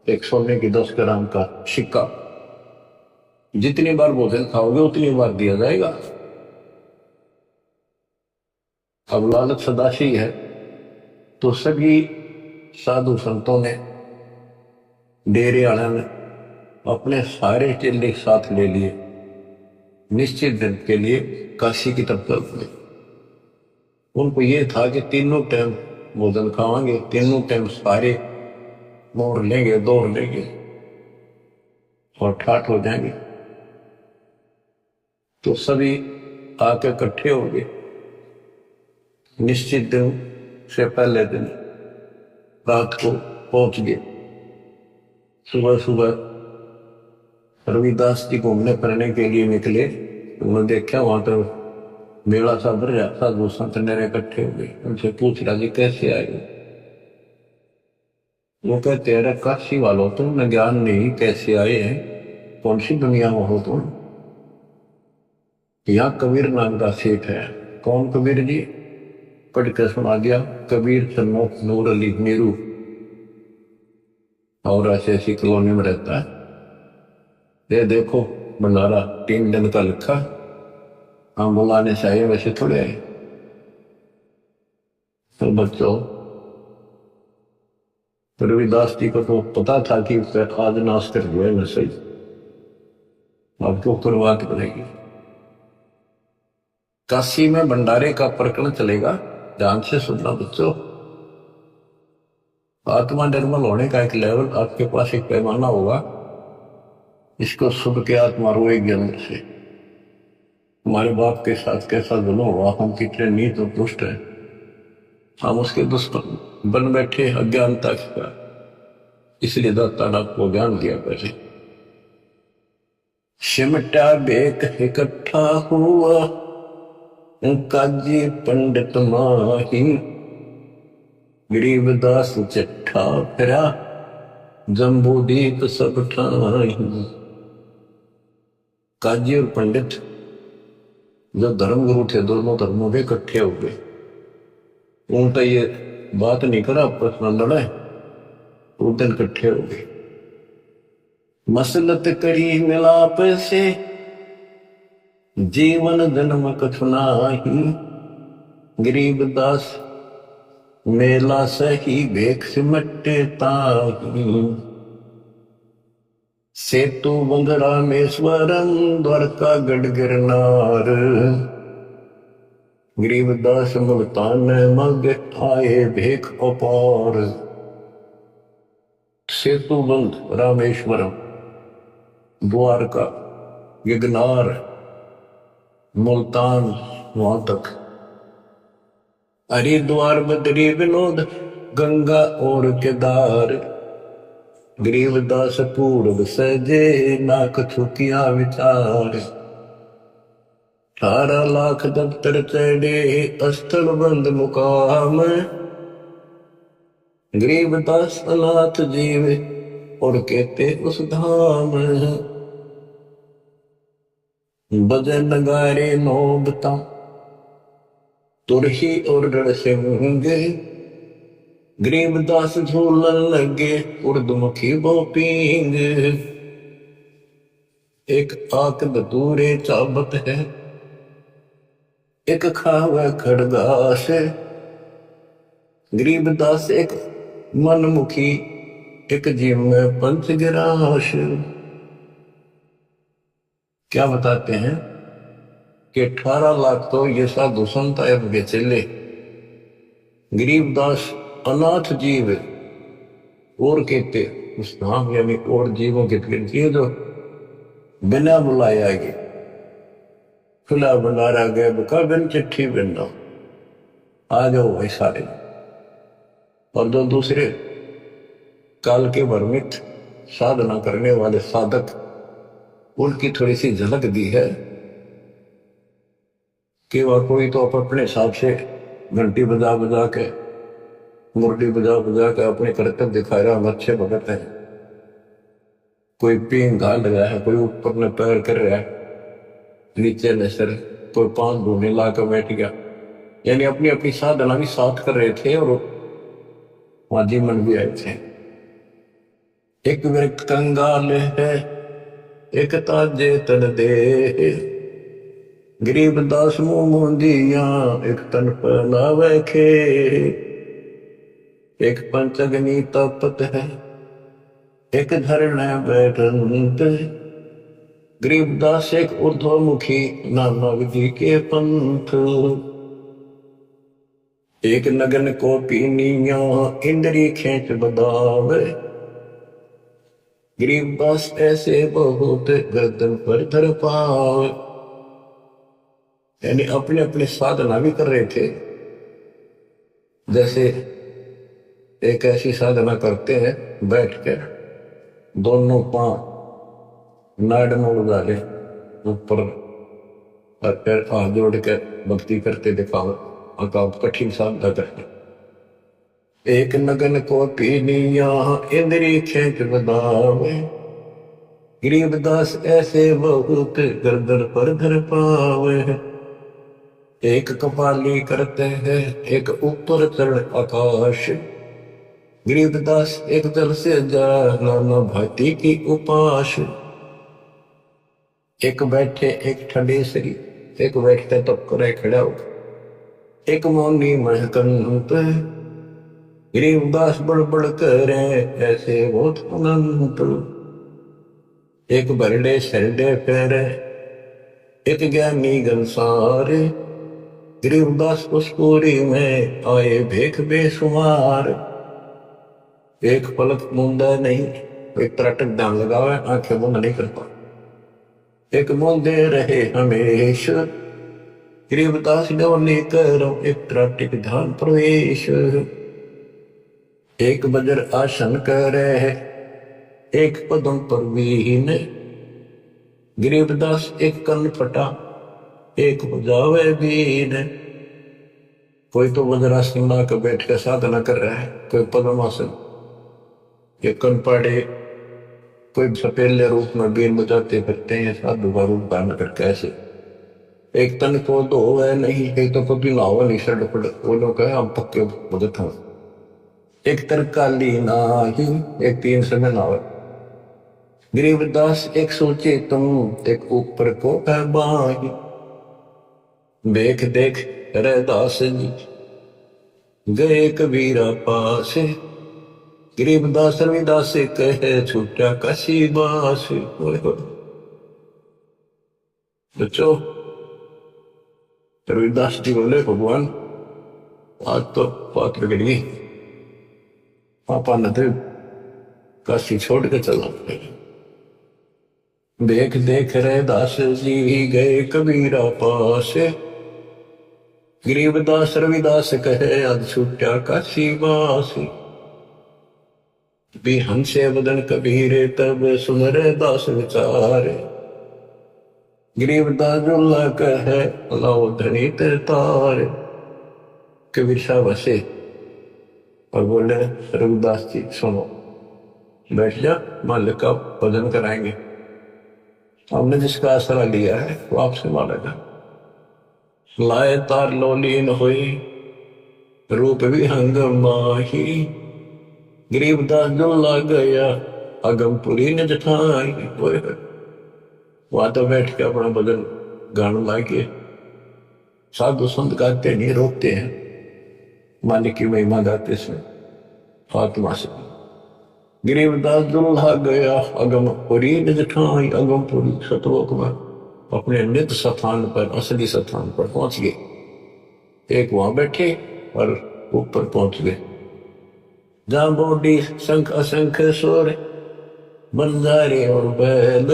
एक सोने की 10 ग्राम का सिक्का। जितनी बार भोजन खाओगे उतनी बार दिया जाएगा। अब लालच सदाशी है, तो सभी साधु संतों ने, डेरे वाले ने अपने सारे चेले साथ ले लिए, निश्चित दिन के लिए काशी की तरफ चल पड़े। उनको ये था कि तीनों टाइम भोजन खावांगे, तीनों टाइम सारे मोड़ लेंगे, दौड़ लेंगे और ठाठ हो जाएंगे। तो सभी आके इकट्ठे हो गए। निश्चित दिन से पहले दिन रात को पहुंच गए। सुबह सुबह रविदास जी घूमने फिरने के लिए निकले। उन्होंने देखा वहां पर मेला सा भर रहा, साधु संत नेरे इकट्ठे हो गए। उनसे पूछ रहा जी कैसे आए? वो कहते अरे काशी वालों तुमने ज्ञान नहीं, कैसे आए हैं, कौन सी दुनिया में हो तुम? यहाँ कबीर नाम का सेठ है। कौन कबीर जी? पढ़ के सुना दिया, कबीर सन्नो नूर अली नीरू, और ऐसी ऐसी कॉलोनी में रहता है। ये देखो भंडारा 3 दिन का लिखा, हम बुलाने से आए, वैसे थोड़े आए। तो बच्चों, रविदास जी को तो पता था कि आज नाश कर हुए न सही, आपको कुर्बात बनेगी। काशी में भंडारे का प्रकरण चलेगा, ध्यान से सुनना बच्चों। आत्मा निर्मल होने का एक लेवल आपके पास, एक पैमाना होगा। इसको सुन के आत्मा रोएगी अंदर से, हमारे बाप के साथ कैसा जुल्म हुआ, हम कितने नीच और दुष्ट हैं, हम उसके दुश्मन बन बैठे अज्ञानता का। इसलिए दाता ने आपको ज्ञान दिया। पहले सिमटा बेक इकट्ठा हुआ, काजी पंडित माही, गरीबदास चट्ठा फिरा, जम्बूदीप सब ठाही। काजी और पंडित जो धर्मगुरु थे, दोनों धर्मों के इकट्ठे हो गए। उनका ये बात नहीं करा आपस में लड़े, उस दिन इकट्ठे हो गए। मसलत करी मिलाप से, जीवन जन्म कछु नाही, गरीबदास मेला सही भेख सिमटे ताही। सेतु बंध रामेश्वरम, द्वारका गढ़ गिरनार, गरीबदास मुल्तान मग आए भेख अपार। सेतु बंध रामेश्वरम, द्वारका, गिरनार, मुल्तान, वहां तक, हरिद्वार बद्री विनोद, गंगा और केदार, गरीबदास पूर्व सजे, ना कछु किया विचार। 18 लाख दफ्तर चढ़े, स्थल बंद मुकाम, गरीबदास अनाथ जीव और कहते उस धाम। बजे नगारे नौबता, तुरही और रण सिंह, गरीबदास झूलन लगे, उर्दमुखी बोपींग। एक आक दूरे चाबत है, एक खावे खड़गास, गरीबदास एक मनमुखी, एक जीव में पंचगिरास। क्या बताते हैं कि 18 लाख तो ये साधु संत के चले, गरीबदास अनाथ जीव और कहते उस धाम, यानी और जीवों की गिनती जो बिना बुलाया गए, खुला भंडारा गए, बुका बिन चिट्ठी बिन दो, आ जाओ भाई सारे। और जो दूसरे काल के भ्रमित साधना करने वाले साधक, उनकी थोड़ी सी झलक दी है कि वह कोई तो अपने हिसाब से घंटी बजा बजा के मुरली बजा बजा कर अपने कर्तव्य दिखा रहा, हम अच्छे भगत हैं। कोई पीन घाल रहा है, कोई ऊपर ने पैर कर रहा है, नीचे ने सिर, कोई पांच धोने ला कर बैठ गया। यानी अपनी अपनी साधना भी साथ कर रहे थे और वहां जीवन भी आए थे। एक व्यक्त कंगाल है, एक ताजे तन दे, गरीबदास मुंह मूंदिया, एक तन पहनावे खे। एक पंचगनी तपत है, एक धरने बैठंत, गरीबदास एक ऊर्ध्वमुखी, नाना विधि के पंथ। एक नगन को पीनिया, इंद्री खेच बदावे, गरीबदास ऐसे बहुत, गर्दन पर धर पावे। यानी अपने अपने साधना भी कर रहे थे। जैसे एक ऐसी साधना करते हैं, बैठ कर दोनों पांव नाड़ मोड़ डाले ऊपर और पैर हाथ जोड़ कर भक्ति करते दिखाओ, और कठिन साधना करते। एक नगन को पीनिया, इंद्री खेच बदावे, गरीबदास ऐसे बहुत, गर्दन पर धर पावे। एक कपाली करते हैं, एक ऊपर चढ़ आकाश, गरीबदास एक जल से जा, नाना भांति की उपास। एक बैठे एक ठंडे सरी, एक बैठते तब करे खड़ा हो, एक मौनी महकंत, गरीबदास बड़बड़ करे, ऐसे बहुत अनंत। एक बरडे सरडे फेरे, एक ज्ञानी गंसारे, गरीबदास उस पूरी में आए भेख बेसुमार। एक पलक मूंदा नहीं, एक त्रटक ध्यान लगावे, आंखें बंद नहीं करता। एक मूंदे रहे हमेशा, गरीबदास डोली करो, एक त्रटक ध्यान प्रवेश। एक बजर आसन करे, एक पदम पर वीन, गरीबदास एक कन फटा, एक बजावे बीन। कोई तो वज्रासन ला कर बैठ कर साधना कर रहा है, कोई पद्मासन, ये कन पाड़े, कोई सपेले रूप में बीन बजाते फिरते हैं, साधु का रूप धारण करके ऐसे। एक तन को तो है नहीं, एक तो कभी लावा नहीं सड़ पड़, वो लोग है हम पक्के भगत हैं। एक तरकाली नाही, एक तीन समय नावे, गरीबदास एक सोचे तुम, एक ऊपर को है बाही। देख देख रैदास जी गए कबीरा पास, गरीबदास रविदास कहे, छूटा काशी बास। बच्चों, रविदास जी बोले, भगवान आज तो बात बिगड़ गई, पापा न थे काशी छोड़ के चलना पड़ेगा। देख देख रैदास जी गए कबीरा पास, गरीबदास रविदास कहे, आज छूटा काशी बास। भी हंसे बदन कबीरे, तब सुन रैदास विचारे, गरीबदास जुल्ला कहे, लाओ धनी तार। कबीर साहब हंसे और बोले, रविदास जी सुनो, बैठ जा, मालिक का भजन कराएंगे। हमने जिसका आसरा लिया है वो आपसे मानेगा। लाए तार लोलीन हुई, रूप भी हंग माही, गरीबदास जुल्ला गया, अगमपुरी ने जठाई। वहां तो बैठ के अपना भजन गाना लाके, साधु संत गाते नहीं, रोकते हैं, मालिक की महिमा गाते से फातिमा से। गरीबदास दुल्हा गया, अगमपुरी ने जठाई, अगमपुरी सतलोक में अपने नित्य स्थान पर, असली स्थान पर पहुंच गए। एक वहां बैठे और ऊपर पहुंच गए, जहां बोडी शंख असंख सोर, बंजारे और बैल,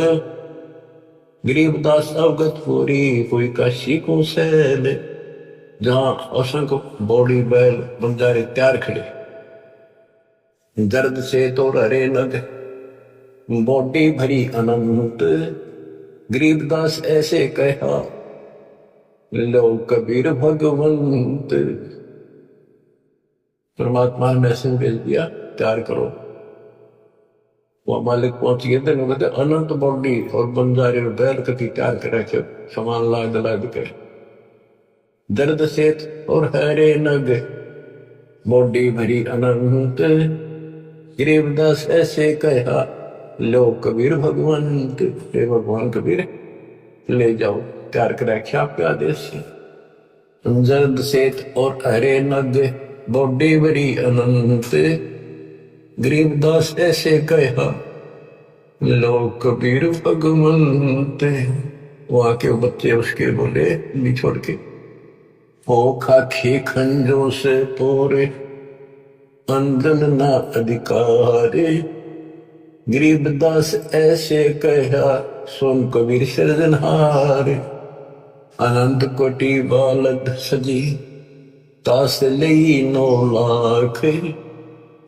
गरीबदास अवगत पूरी, कोई काशी को सैल। जहां असंख्य बॉडी बैल बंजारे तैयार खड़े, दर्द से तो ररे लग, बॉडी भरी अनंत, गरीबदास ऐसे कहा, लो कबीर भगवंत। परमात्मा ने मैसेज भेज दिया, तैयार करो। वो मालिक पहुंच गए थे, कहते अनंत बॉडी और बंजारे बैल कति तैयार कर रखे, सामान लाद लाद के दर्द से और हरे नग बॉडी भरी अनंत। गरीबदास ऐसे कहा, लो कबीर भगवंत, हे भगवान कबीर ले जाओ, तैयार कर रखे आपके आदेश से। जर्द सेत और हरे नग बॉडी भरी अनंत। गरीबदास ऐसे कहा, लो कबीर भगवंत। वहां के बच्चे उसके बोले नहीं छोड़ के, ओ खाखी खंजों से तोरे अंजन ना अधिकारे। गरीबदास ऐसे कहा, सोन कबीर सृजनहार। अनंत कोटि बालद सजी तास लई 9 लाख।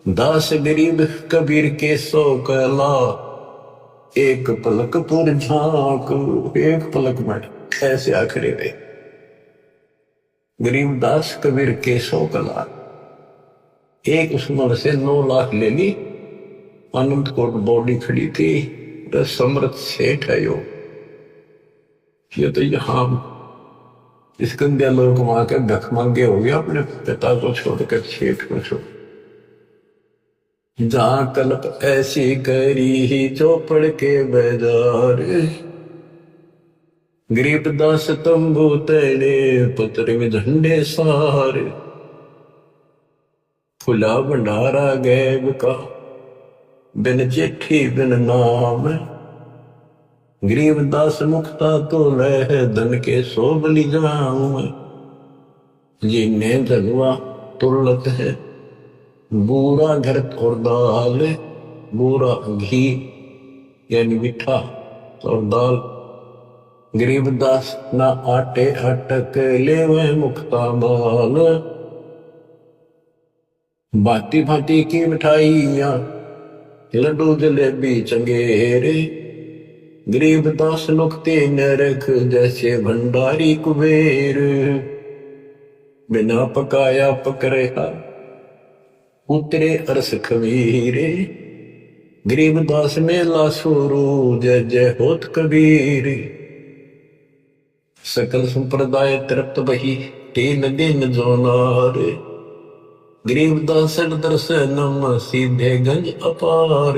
दास गरीब कबीर के 100 कला, एक पलक पर झांक। एक पलक में ऐसे आखिरी गए। गरीबदास कबीर के 100 कला, एक उसमें से 9 लाख ले ली। अनंत कोट बॉडी खड़ी थी, समृद्ध सेठ है यो। ये तो यहां इस गंदे लोग वहां के भख मांगे हो गया, अपने पिता को छोड़कर सेठ को छोड़। जहां कल्प ऐसी करी ही चौपड़ के बाजार। गरीबदास तंबू तड़े पत्र में झंडे सारे। खुला भंडारा गैब का बिन चिट्ठी बिन नाम। गरीबदास मुक्ता तो लह धन के 100 बलि जाऊं। जिन्हें धनुआ तुरलत है बूरा घर और दाल। बूरा घी यानी मीठा और दाल। गरीबदास ना आटे अटक ले वह मुक्ता माल। भांति भांति की मिठाइयां लड्डू जलेबी चंगेरे। गरीबदास नुकते न रख जैसे भंडारी कुबेर। बिना पकाया पक रहा उतरे अरस खमीरे। गरीबदास मेला शुरू जय जय होत कबीर। सकल संप्रदाय तृप्त बही 3 दिन जोनार। गरीबदास दर्शनम सीधे गंज अपार।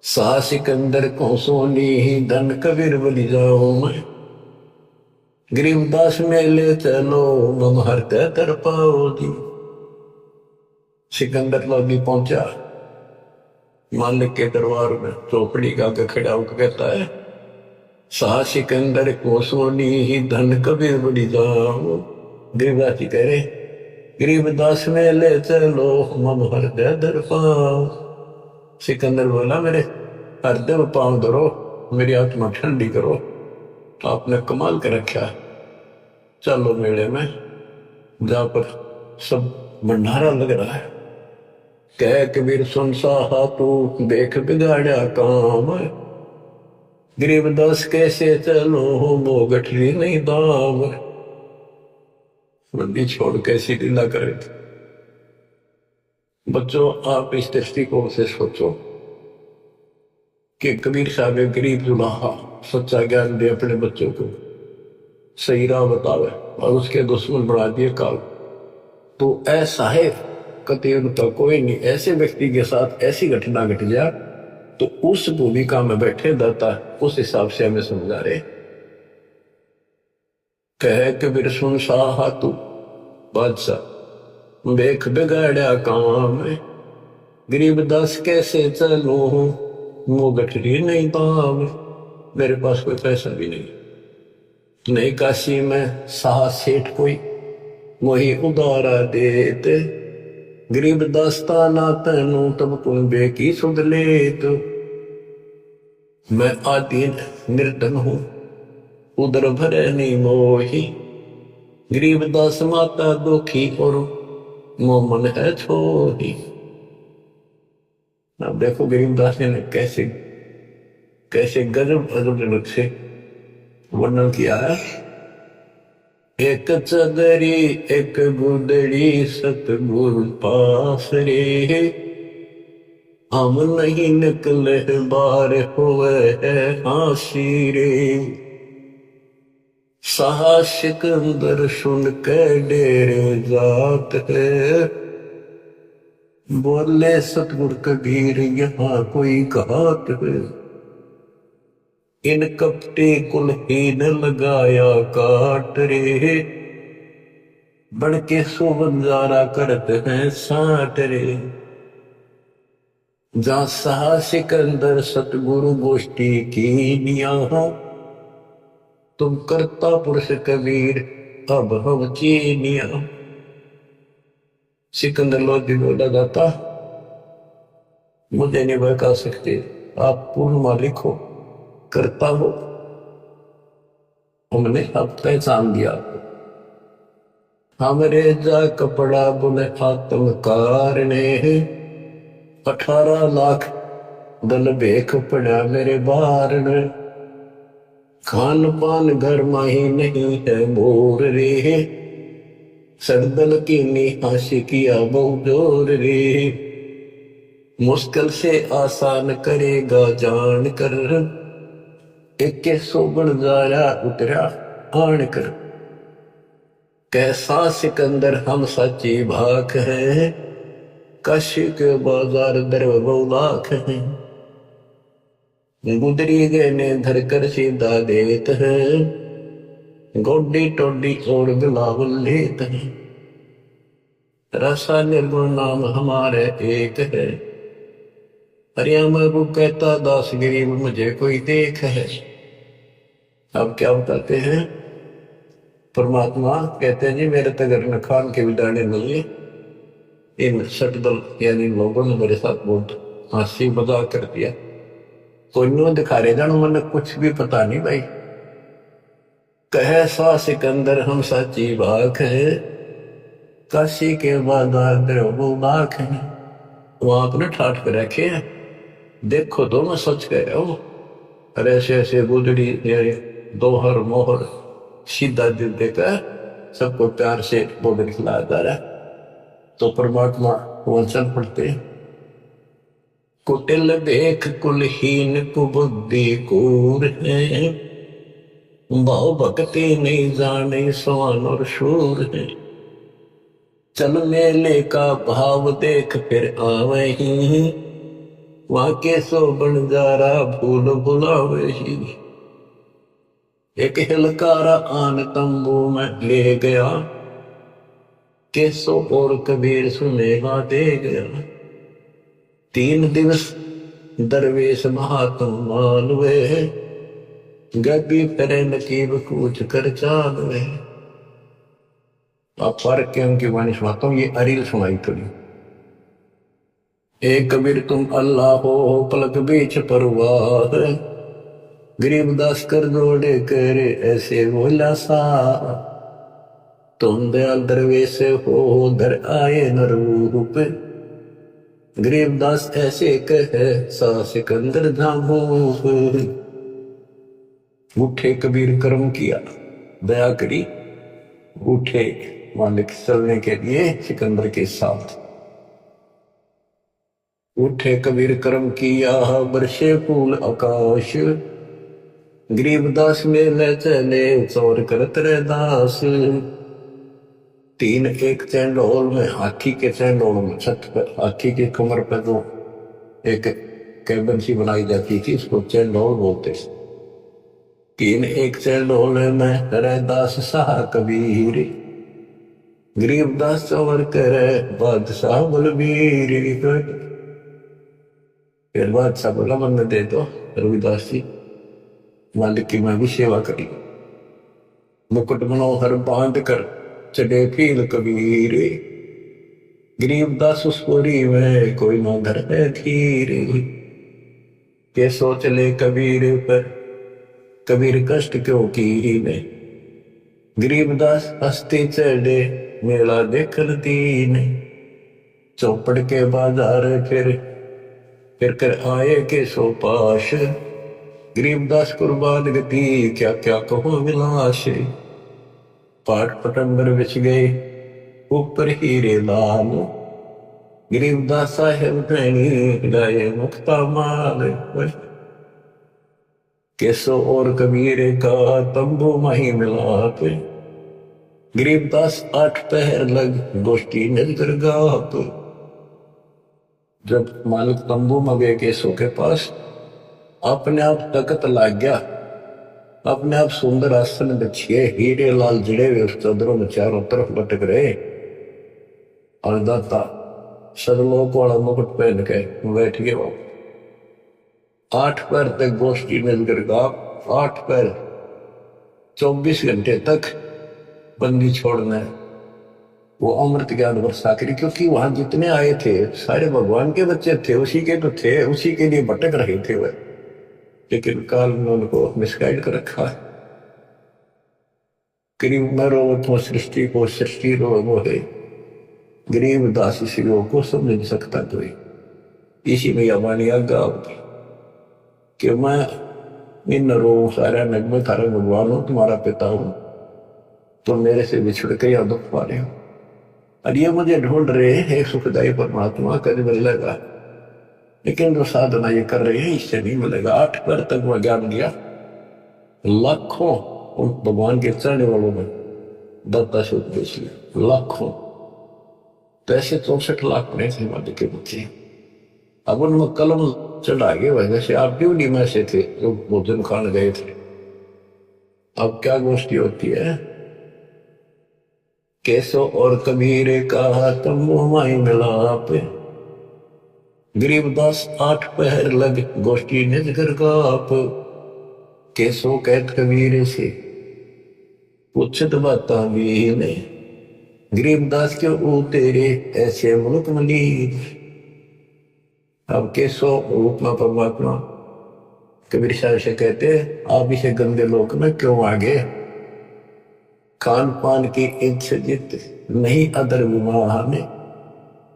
सा सिकंदर को सोनी धन कबीर बलि जाऊं मैं। गरीबदास मेले चलो मम हरते तर पाओ जी। सिकंदर लोधी पहुंचा मालिक के दरबार में, चौपड़ी का खड़ा होकर कहता है, सा सिकंदर को सोनी ही धन कबीर बलि जाऊं। गरीबदास जी कह रहे, गरीबदास मेले चलो मम हृदय दर पाओ। सिकंदर बोला, मेरे हृदय में पांव धरो, मेरी आत्मा ठंडी करो। आपने कमाल कर रखा है। चलो मेले में, जहां पर सब भंडारा लग रहा है। कह कबीर सुन साहा तू देख बिगाड़ा काम। गरीबदास कैसे चलो वो गठरी नहीं दाम। मंडी छोड़ कैसी लीला करे। बच्चों, आप इस दृष्टिकोण से सोचो कि कबीर साहब एक गरीब जुलाहा सच्चा ज्ञान दे अपने बच्चों को, सही राह बतावे, और उसके दुश्मन बना दिए काल। तो ऐसा है कति उनका कोई नहीं। ऐसे व्यक्ति के साथ ऐसी घटना घट जाए तो उस भूमिका में बैठे दाता उस हिसाब से हमें समझा रहे। कह कबीर सुन साहा तू बादशाह देख बिगाड़ा काम। गरीबदास कैसे चलो वो गठरी नहीं दाम। मेरे पास कोई पैसा भी नहीं काशी में साहा सेठ कोई वही उदारा देते। गरीबदास ताना तैनू तब तुम बेकी सुध लेत। मैं आदि निर्धन हूं उदर भरे नहीं मोही। गरीबदास माता दुखी और मोमन है छोही। अब देखो गरीबदास ने कैसे कैसे गजब अजब से वर्णन किया है। एक चदरी एक गुदड़ी सतगुरु पास रे, हम नहीं निकले बार हुए है हासी रे। साहा सिकंदर सुन के डेरे जात है, बोले सतगुरु कबीर यहाँ कोई घात है। इन कपटे कुलहीन लगाया काट रे, बन के सुबंजारा करते हैं साठ रे। जहाँ साहा सिकंदर सतगुरु गोष्ठी की निया, तुम करता पुरुष कबीर अब हम चीनिया। सिकंदर लोधी बोला जाता, मुझे नहीं बता सकते, आप पूर्ण मालिक हो, करता हो, हमने अब पहचान दिया। हमरे जा कपड़ा बुने आत्मकार ने, 18 लाख दल भेख पड़ा मेरे बार ने। खान पान घर माही नहीं है मोर रे, सरदल की निहाशी किया बहुजोर रे। मुश्किल से आसान करेगा जान कर, एक सोबन जाया उतरा आन कर। कैसा सिकंदर हम सच्ची भाख है, काशी के बाजार दर बहुलाख है। गुदरी गए ने धर कर सीधा देत है, गोडी टोडी और बिलावल लेत है। रसा निर्गुण नाम हमारे एक है, हरिया महबू कहता दास गरीब मुझे कोई देख है। अब क्या बताते हैं, परमात्मा कहते हैं जी मेरे तगर न खान के भी दाने मिले। इन सटदल यानी लोगों ने मेरे साथ बहुत हंसी मजाक कर दिया। कोई नो दिखा रहे जान मन कुछ भी पता नहीं भाई। कहे सा सिकंदर हम साची भाख है, काशी के बाजार द्रवो लाख है। वहां अपने ठाठ पे रखे हैं, देखो दोनों सच कह हो। अरे ऐसे ऐसे गुदड़ी दोहर मोहर सीधा दिल देकर सबको प्यार से बोल खिलाया जा रहा है। तो परमात्मा वचन पढ़ते, कुटिल देख कुलहीन कुबुद्धि कूर है, भाव भक्ति नहीं जाने स्वान और शूर है। चल मेले का भाव देख फिर आवे ही, वाके सो बन जारा भूल भुलावे ही। एक हिलकारा आन तंबू में ले गया, केसो और कबीर सुनेगा दे गया। 3 दिवस दरवेश महात्म मालवे, गबी फिरे नकीब कूच कर चालवे। आप फर्क के उनकी वाणी सुनाता हूँ, ये अरील सुनाई थोड़ी। एक कबीर तुम अल्लाह हो पलक बीच परवाह, गरीबदास कर जोड़े करे ऐसे बोला सा। तुम दयाल दरवेश हो धर आए न रूप, गरीबदास ऐसे कहे सा सिकंदर धामूप। उठे कबीर कर्म किया दया करी, उठे मालिक चलने के लिए सिकंदर के साथ। उठे कबीर कर्म किया बरसे फूल आकाश, गरीबदास में ले चले चौर करत रे दास। 3 एक चैंडोल में, हाथी के चैंडोल में, छत पर हाथी के कमर पर जो एक कैबिन सी बनाई जाती थी उसको चैंडोल बोलते। 3 एक चैंडोल में रे दास शाह कबीर, गरीबदास चौर करे बादशाह बलबीर। फिर बादशाह बोला मन दे दो रविदास जी, मालिक की मैं भी सेवा करी। मुकुट मनोहर बांध कर चढ़े फील कबीर, गरीबदास उस पुरी में कोई न घर है धीर। के सोच ले कबीर पर कबीर कष्ट क्यों की ने, गरीबदास हस्ती चढ़े मेला देखल दीन। चौपड़ के बाजार फिर कर आए के सो पाश, गरीबदास कुर्बान गति क्या क्या कहो विलाश। पाठ पटंबर बिछ गए ऊपर हीरे लाल, गरीबदास साहेब टहनी लाए मुक्ता माल। केसो और कबीर का तंबू माही मिलाप, गरीबदास आठ पहर लग गोष्ठी नजर गाप। जब मालिक तंबू में गए केसो के पास, अपने आप तकत लाग गया, अपने आप सुंदर आसन बिछिए हीरे लाल जड़े हुए उस चादरों में चारों तरफ लटक रहे, और दाता सदलोक वाला मुकुट पहन के बैठ गए। वो 8 पैर तक गोष्ठी नजर गाप, 8 पैर 24 घंटे तक बंदी छोड़ना है। वो अमृत ज्ञान वर्षा करी, क्योंकि वहां जितने आए थे सारे भगवान के बच्चे थे, उसी के तो थे, उसी के लिए भटक रहे थे वह, लेकिन काल ने उनको मिसगाइड कर रखा है। गरीब में रोग हो सृष्टि को, सृष्टि रोग हो है, गरीब दास इस रोग को समझ नहीं सकता कोई। इसी में हमारी आज्ञा होगी कि मैं इन रोग सारा नगमे थारा भगवान हूं, तुम्हारा पिता हूं, तुम मेरे से बिछड़ के या दुख पा रहे हो, और ये मुझे ढूंढ रहे हैं सुखदायी परमात्मा, कभी मिलेगा, लेकिन जो साधना ये कर रहे हैं इससे नहीं मिलेगा। 8 पैर तक वह ज्ञान दिया, लाखों उन भगवान के चढ़ने वालों में दत्ता से उपदेश लिया, लाखों। तो ऐसे 64 लाख पड़े थे वाले के बच्चे। अब उनमें कलम चढ़ा गए वजह से आप ड्यूटी में से थे जो भोजन खाने गए थे। अब क्या गोष्ठी होती है, केसो और कबीर का तंबू माई मिलाप, गरीबदास 8 पहर लग गोष्ठी निजगर गाप। केसो कहत कबीर से पूछत बाता भी ने, गरीबदास के ओ तेरे ऐसे मुल्क मलीर। अब केसो रूप में परमात्मा कबीर साहब से कहते, आप इसे गंदे लोक में क्यों आ गए, खान पान की इच्छा जित नहीं अदर विमान,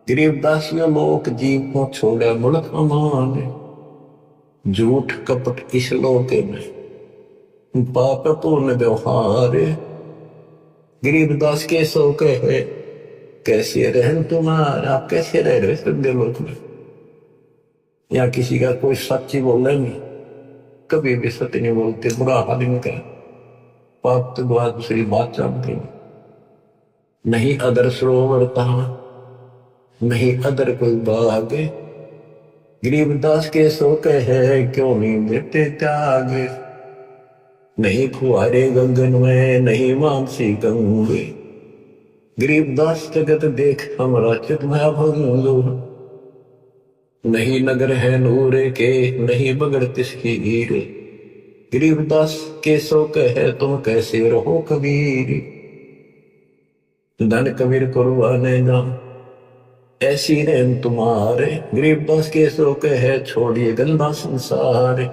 गरीबदासियों लोक जीव को छोड़ा मुल्क अमान। झूठ कपट इस लोक में पाप पूर्ण व्यवहार, गरीबदास के सो कहे कैसे रहन तुम्हारा, आप कैसे रह रहे गंदे लोक में। या किसी का कोई सच्ची बोले नहीं, कभी भी सत्य नहीं बोलते, बुरा हाल इनका, पाप के बाद दूसरी बात जानते नहीं। अदर सरोवर तहा नहीं अदर कोई बाग, गरीबदास के सो कहे क्यों नहीं देते त्याग। नहीं फुहारे गंगन में नहीं मानसी गंगे, गरीबदास जगत देख हमारा चित में भंग। नहीं नगर है नूरे के नहीं बगड़ तिसकी हीर, गरीबदास के सो कहे तुम कैसे रहो कबीर। धन कबीर कुर्बाने जा ऐसी रहन तुम्हारे, गरीबदास के सो कहे छोड़िए गंदा संसार।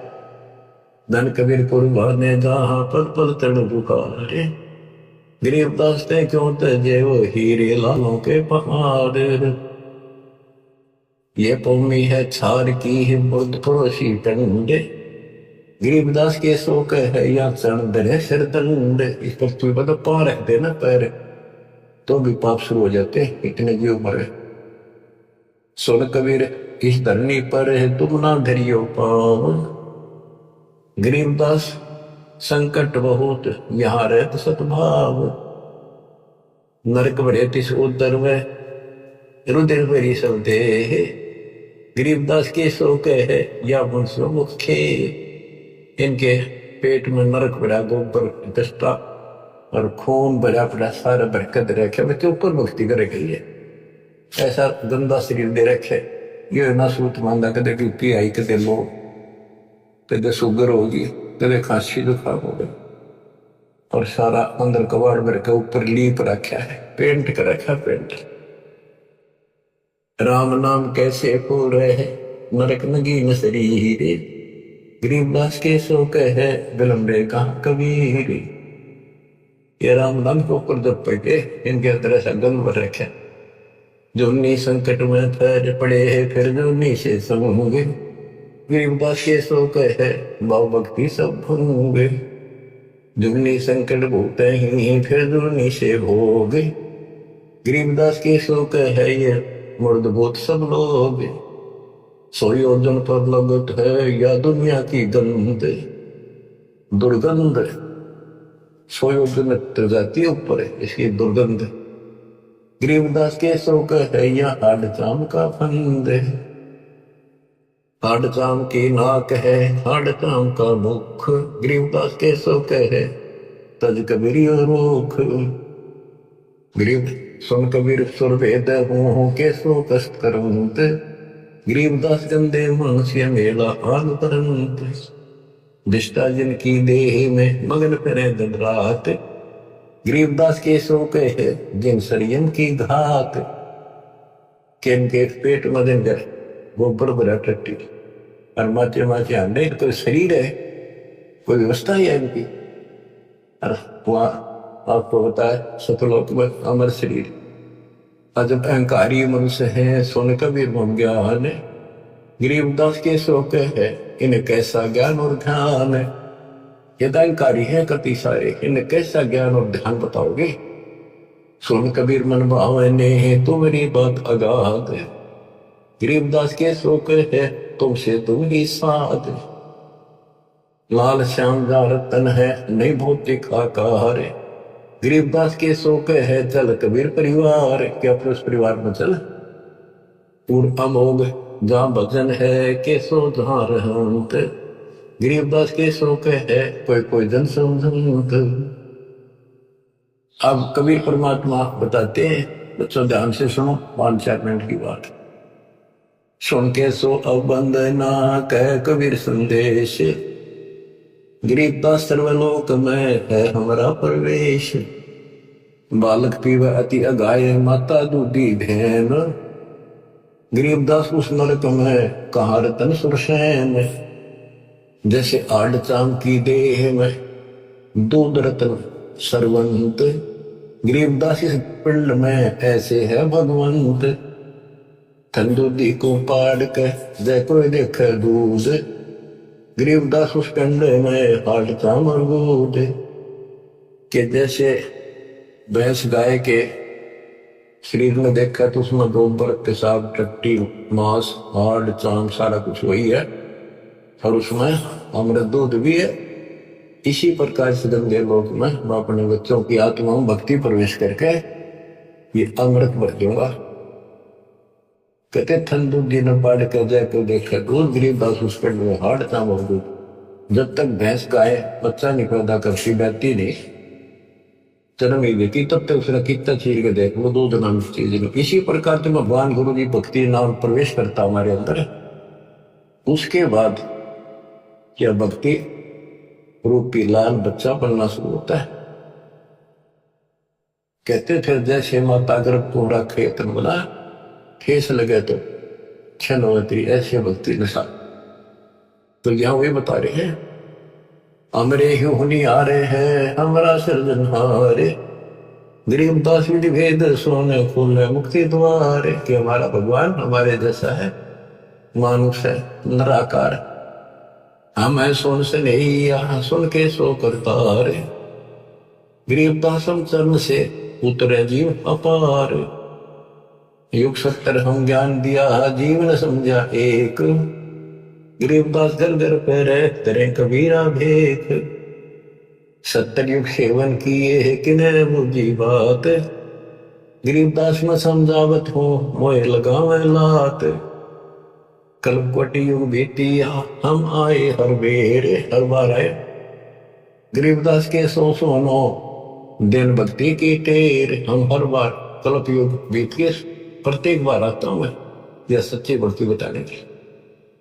धन कबीर कुर्बाने जहां पल पल तड़ बुखारे, गरीबदास ने क्यों तजे वो हीरे लालों के पहाड़। ये पौमी है छार की है बुद्ध पड़ोसी टंडे, गरीबदास के सो कहे या चरण दरे सिर दंड। इस पर तू बता पा रख देना पैर तो भी पाप शुरू हो जाते, इतने जीव मरे। सुन कबीर इस धरनी पर है तुम ना धरियो पाव, गरीबदास संकट बहुत यहाँ रहत सतभाव। नरक भरे तिस उदर में रुधिर भरी सब देह, गरीबदास के सो कहे या मनुष्य मुखे। इनके पेट में नरक भरा गोबर दस्ता और खून भरा पड़ा सारा बरकत रखे, मैं तो ऊपर मुक्ति करे गई है। ऐसा गंदा शरीर दे रखे, ये ना सूत मांदा कदे बीपी आई, कदे लो, कदे शुगर होगी, कदे खांसी जुकाम हो गई, और सारा अंदर कबाड़ भर के ऊपर लीप रखा है, पेंट कर रखा पेंट। राम नाम कैसे फूल रहे नरक नगीन शरीर, गरीबदास के सो कहे विलंबे कहाँ कबीर। ये राम नाम के ऊपर जब पड़े इनके अंदर ऐसा गंध भर रखे, जो नी संकट में पैर पड़े है फिर जो नी से समूंगे, गरीबदास के सो कहे भाव भक्ति सब भूंगे। जुगनी संकट भूत ही फिर दुगनी से भोग। गरीबदास के शोक है ये मुर्द भूत सब लोग। सौ योजन पर लगत है या दुनिया की गंध दुर्गंध। 100 योजन जाती है ऊपर है इसकी दुर्गंध। गरीबदास के शोक है या हाड चाम का फंद। हाड चाम की नाक है हाड चाम का मुख। गरीबदास के शोक है तज कबीर रोख। गरीब सुन कबीर सुर भेद हूँ के सो कष्ट करवंत। गरीबदास गंदे मनुष्य मेला आग परंत। दिष्टा जिनकी देह में मगन फिरे दिन रात। गरीबदास के शोक है जिन संयम की घात। किन के पेट मदन कर गोबर भरा टट्टी और माचे माचे अंडे। कोई शरीर है कोई व्यवस्था है इनकी। और वहां आपको बताया सतलोक में अमर शरीर। और जब अहंकारी मनुष्य है सोने कबीर मन ज्ञान। गरीबदास के शोक है इन्हें कैसा ज्ञान और ध्यान। ये अहंकारी है कति सारे इन्हें कैसा ज्ञान और ध्यान बताओगे। सुन कबीर मन भावने तो मेरी बात अगाध। गरीबदास के शोक है तुमसे तुम ही साथ। लाल श्याम जा रतन है नहीं भौतिक आकार। गरीबदास के शोक है चल कबीर परिवार। क्या उस परिवार में चल पूर्ण अमोघ जहाँ भजन है के सो जहाँ रहंत। गरीबदास के शोक है कोई कोई जन समझंत। अब कबीर परमात्मा बताते हैं बच्चों ध्यान से सुनो 5-4 मिनट की बात। सुन के सो अबंद ना कह कबीर संदेश। गरीबदास सर्वलोक में है हमारा प्रवेश। बालक पीवे अति अगाय माता दूधी भेन। गरीबदास उस नरक में कहा रतन सुरसैन। जैसे आड़ चाम की देह में दूध रतन सरवंत। गरीबदास इस पिंड में ऐसे है भगवंत। तंदूदी को पाड़ के जय कोई देखे दूध। गरीबदास उस पिंड में हाड़ चाम और दूध के जैसे भैंस गाय के शरीर में देखा तो उसमें गोबर पेशाब टट्टी मांस हाड़ चाम सारा कुछ वही है और उसमें अमृत दूध भी है। इसी प्रकार से गंदे लोक में मैं अपने बच्चों की आत्मा में भक्ति प्रवेश करके ये अमृत भर दूंगा। कहते ठंड दूधी न पाड़ कर जाए तो देखा दूध। गरीबदास उस पेड़ में हाड़ चाम और दूध। जब तक भैंस गाय बच्चा नहीं पैदा करती बैठती नहीं जन्म ही देती तब तक उसने कितना चीज के देख वो दूध नाम चीज नहीं। इसी प्रकार से भगवान गुरु जी भक्ति नाम प्रवेश करता हमारे अंदर। उसके बाद क्या भक्ति रूपी लाल बच्चा बनना शुरू होता है। कहते थे जैसे माता गर्भ पूरा खेत बना ठेस लगे तो छन होती ऐसे भक्ति नशा। तो यहाँ वही बता रहे हैं हमरे ही हुनी आ रहे हैं हमारा सृजनहारे। गरीबदास विधि भेद सोने खोले मुक्ति द्वारे। कि हमारा भगवान हमारे जैसा है मानुष है निराकार। हम है सुन से नहीं यहाँ सुन के सो करता रे। गरीबदास हम चरण से उतरे जीव अपार। युग 70 हम ज्ञान दिया जीवन समझा एक। गरीबदास घर घर पे रह तेरे कबीरा भेख। 70 युग सेवन किए है किने मुझी बात। गरीबदास में समझावत हो मोए लगावे लात। कलकोटि युग बीतिया हम आए हर बेर हर बार आए। गरीबदास के सो सोनो दिन भक्ति की टेर। हम हर बार कल्प युग बीत के प्रत्येक बार आता हूं यह सच्ची भक्ति बताने की।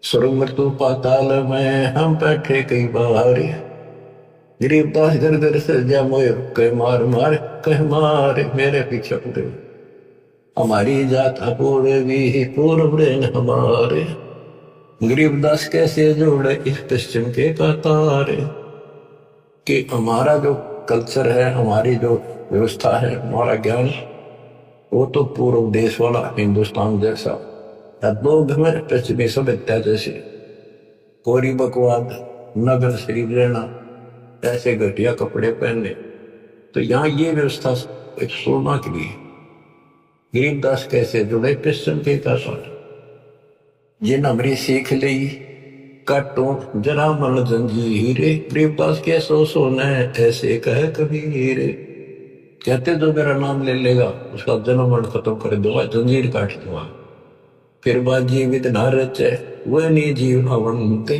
स्वर्ग मृत्यु पाताल में हम बैठे कई बार। गरीबदास घर घर से जा मोए कह मार मार कह मार मेरे पीछे पूरे। हमारी जात अपूर्व भी पूर्व हमारे। गरीबदास कैसे जोड़े इस पश्चिम के कतार। कि हमारा जो कल्चर है हमारी जो व्यवस्था है हमारा ज्ञान वो तो पूर्व देश वाला हिंदुस्तान जैसा। लोग हमें पश्चिमी सभ्यता जैसे कोरी बकवाद नगर शरीर रहना ऐसे घटिया कपड़े पहने। तो यहाँ ये व्यवस्था एक सोना के लिए। गरीबदास कैसे जुड़े पिस्टन के का जिन हमरी सीख ली काटो जरा मन जंजीर। गरीबदास के सो सोने ऐसे कह कबीर। कहते जो मेरा नाम ले लेगा उसका जन्म मरण खत्म कर दूंगा, जंजीर काट दूंगा। फिर बात जीवित न रचे वह नहीं जीव अवंत।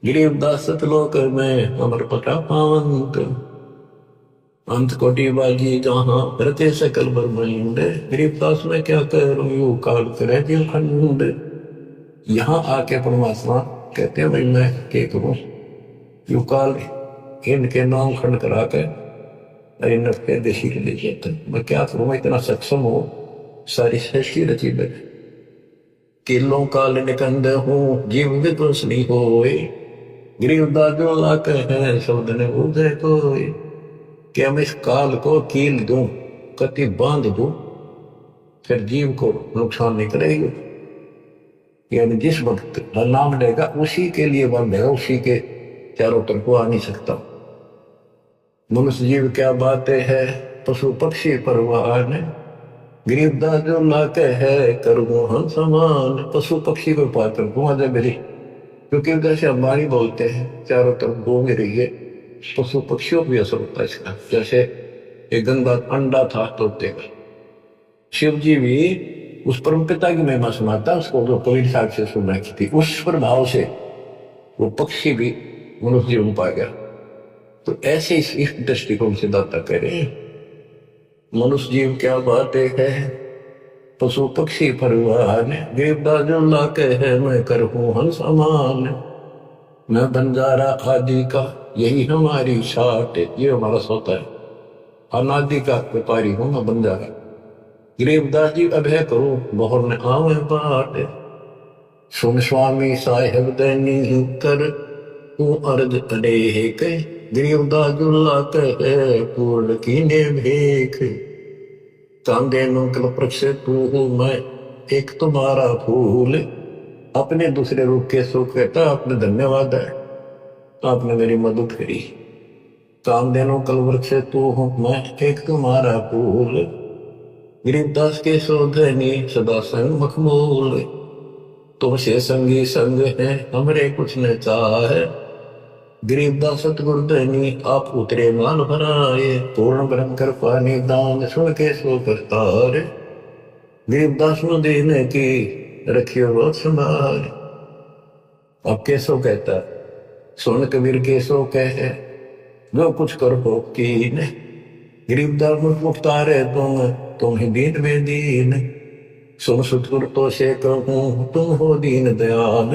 गरीबदास सतलोक में अमर पटा पावंत। अंत कोटि बाजी जहां रते सकल ब्रह्मांड। गरीबदास में क्या करूं यू काल करे जीव खंड। यहाँ आके परमात्मा कहते हैं भाई मैं क्या करूं, यू काल इनके नाम खंड करा के नफे देशी के लिए जाते मैं क्या करूं, मैं इतना सक्षम हूं सारी सृष्टि रची बैठे। किलों काल निकंद हूं जीव विदुष नहीं होए। गरीबदास जो लाके हैं शब्द ने बूझे कोई। कि मैं इस काल को कील दूं कति बांध दूं फिर जीव को नुकसान नहीं करेगी। यानी जिस वक्त नाम लेगा उसी के लिए बांधेगा, उसी के चारों तरफ आ नहीं सकता। मनुष्य जीव क्या बातें है पशु पक्षी परवान। गरीबदास जो लाके है करूँ हम समान। पशु पक्षी को पात्र घुमा मेरी, क्योंकि जैसे अंबानी बोलते हैं चारों तरफ घूम रही है, पशु पक्षियों को भी असर होता है इसका। जैसे एक गंगा अंडा था तोते का, शिव जी भी उस परम पिता की महिमा सुनाता उसको, जो कबीर साहब से सुना की थी, उस प्रभाव से वो पक्षी भी मनुष्य जीवन पा गया। तो ऐसे इस दृष्टिकोण से दाता कह रहे हैं मनुष्य जीव क्या बात है पशु पक्षी परवान। गरीबदास जो लाके है मैं करूं हम समान। मैं बंजारा आदि का यही हमारी छाट। ये हमारा सोता है, अनादि का व्यापारी हूं मैं बंजारा। गरीबदास जी अभय करो बहुर ने आवे बाट। सुन स्वामी साहेब दैनी कर तू अर्ज अनेक। गरीबदास जो लाके है पूर्ण कीने भेख। चांदे नो कल प्रक्ष तू हूं मैं एक तुम्हारा फूल। अपने दूसरे रूप के सो कहता आपने धन्यवाद है, आपने मेरी मदद करी। कामधेनु कल वृक्ष तू हूं मैं एक तुम्हारा फूल। गरीबदास के शोधनी सदा संग मखमूल। तुमसे संगी संग है हमरे कुछ न चाहे। गरीबदास सतगुरुदैनी आप उतरे मान भराए। पूर्ण ब्रह्म कृपा निदान सुन के सो करतार। गरीबदास नु देने की रखियो बहुत संभाल। अब कैसो कहता सुन कबीर कैसो कहे जो कुछ कर हो कीन। गरीबदास मुख्तारे तुम ही दीन में दीन। सुन सतगुरु तो से कहूं तुम हो दीन दयाल।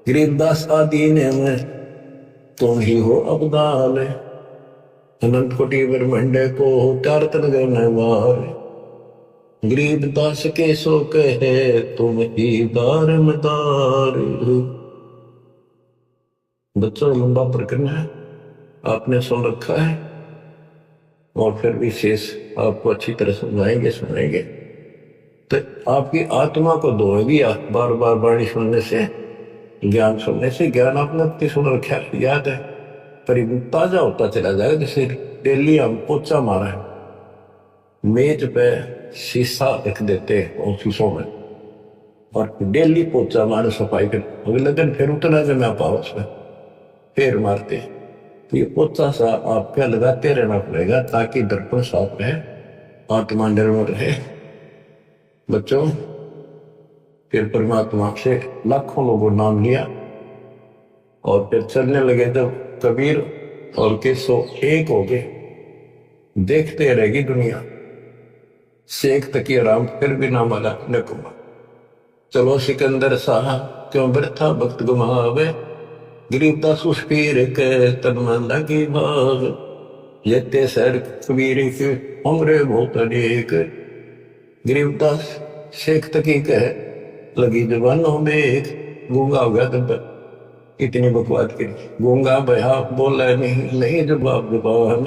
गरीबदास आदीन में तुम ही हो अवदाल। अनंत कोटि ब्रह्मांड को चार तन गणवार। गरीबदास के सो कहे तुम ही दारमदार। बच्चों लंबा प्रकरण है, आपने सुन रखा है और फिर विशेष आपको अच्छी तरह समझाएंगे सुनाएंगे। तो आपकी आत्मा को धोएगी बार बार वाणी सुनने से, ज्ञान सुनने से। ज्ञान आपने अपनी सुन रखा याद है, पर ताजा होता चला जाएगा। जैसे डेली हम पोचा मारा है, मेज पे शीशा रख देते हैं ऑफिसों में और डेली पोचा मारे सफाई कर, अगले दिन फिर उतना जमा पाओ उसमें फिर मारते। तो ये पोचा सा आपका लगाते रहना पड़ेगा ताकि दर्पण साफ रहे, आत्मा निर्मल रहे। बच्चों फिर परमात्मा से लाखों लोगों नाम लिया और फिर चलने लगे। जब कबीर और केसो एक हो गए, देखते रहेगी दुनिया। शेख तकी आराम फिर भी ना माला न कुमा। चलो सिकंदर शाह क्यों वृथा भक्त गुमावे। गरीबदास उस पीर के तन मन लगी भाग। जते सर कबीर के हमरे बहुत अनेक। गरीबदास शेख तकी कह लगी जवानों में एक। गूंगा हो गया तब इतनी बकवाद करी, गूंगा बया बोला नहीं जवाब जबान।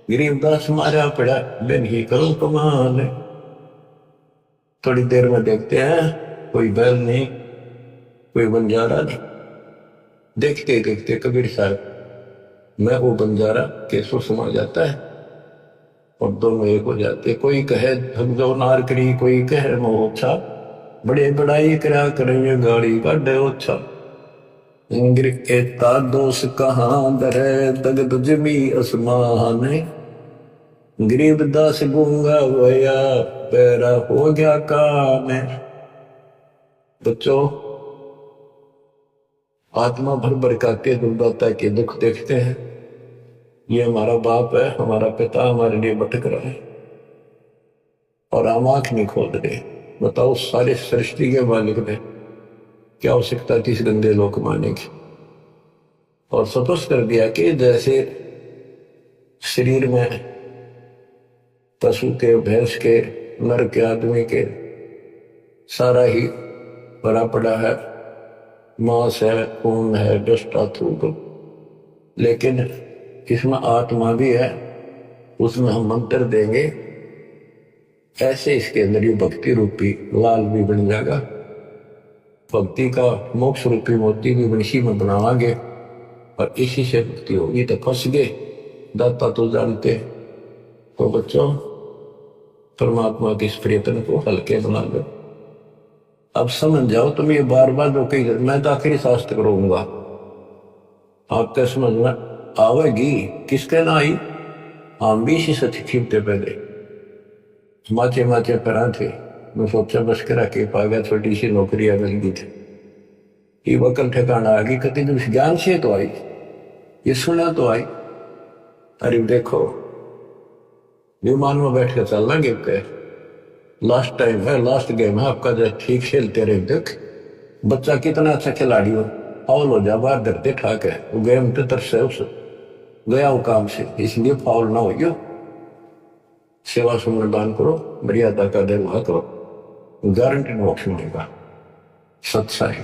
गरीबदास मारा पड़ा बिन ही करो कमाल। थोड़ी देर में देखते हैं कोई बैल नहीं, कोई बंजारा नहीं। देखते देखते कबीर साहब मैं वो बंजारा केसो समा जाता है और दोनों एक हो जाते। कोई कहे धमजो नारकड़ी, कोई कहे मोछा, बड़े बड़ाई करा करेंगे गाड़ी का डे ओछा। इंग्र के दोष कहाँ दरे दगद जमी असमान, गरीब दास गूंगा होया पैरा हो गया काम। बच्चों, आत्मा भर भर के दुर्दाता के दुख देखते हैं। ये हमारा बाप है, हमारा पिता हमारे लिए भटक रहा है और हम आंख नहीं खोल रहे। बताओ, सारे सृष्टि के मालिक ने क्या आवश्यकता थी इस गंदे लोक मारने की। और सपोज कर दिया कि जैसे शरीर में पशु के, भैंस के, नर के, आदमी के सारा ही भरा पड़ा है, मांस है, खून है, डस्टा थूक, लेकिन इसमें आत्मा भी है। उसमें हम मंत्र देंगे, ऐसे इसके अंदर ये भक्ति रूपी लाल भी बन जाएगा। भक्ति का मोक्ष रूपी मोती भी वंशी में बनावांगे और इसी से भक्ति होगी। तो फंस गए, दाता तो जानते। तो बच्चों, परमात्मा के इस प्रयत्न को हल्के बना लो। अब समझ जाओ, तुम ये बार बार जो कही मैं तो आखिरी शास्त्र करूंगा, आपके समझ में आवेगी। किसके ना आई, हम भी इसी से खींचते पहले माचे माचे परा थे। मैं सोचा बस करा के पा गया, छोटी सी नौकरियां मिल गई थी, ये वकल ठिकाना आ गई। कति तुम ज्ञान से तो आई, ये सुना तो आई। अरे देखो, विमान में बैठ कर चलना गेम के लास्ट टाइम है, लास्ट गेम है आपका, जब ठीक खेलते रहे। देख बच्चा कितना अच्छा खिलाड़ी हो, फाउल हो जा बाहर धरते ठाक है, वो गेम तो तरस है, उस गया वो काम से, इसलिए फाउल ना हो गया। सेवा सुमन दान करो, मर्यादा का निर्वाह करो, गारंटी मोक्ष मिलेगा। सत्साई।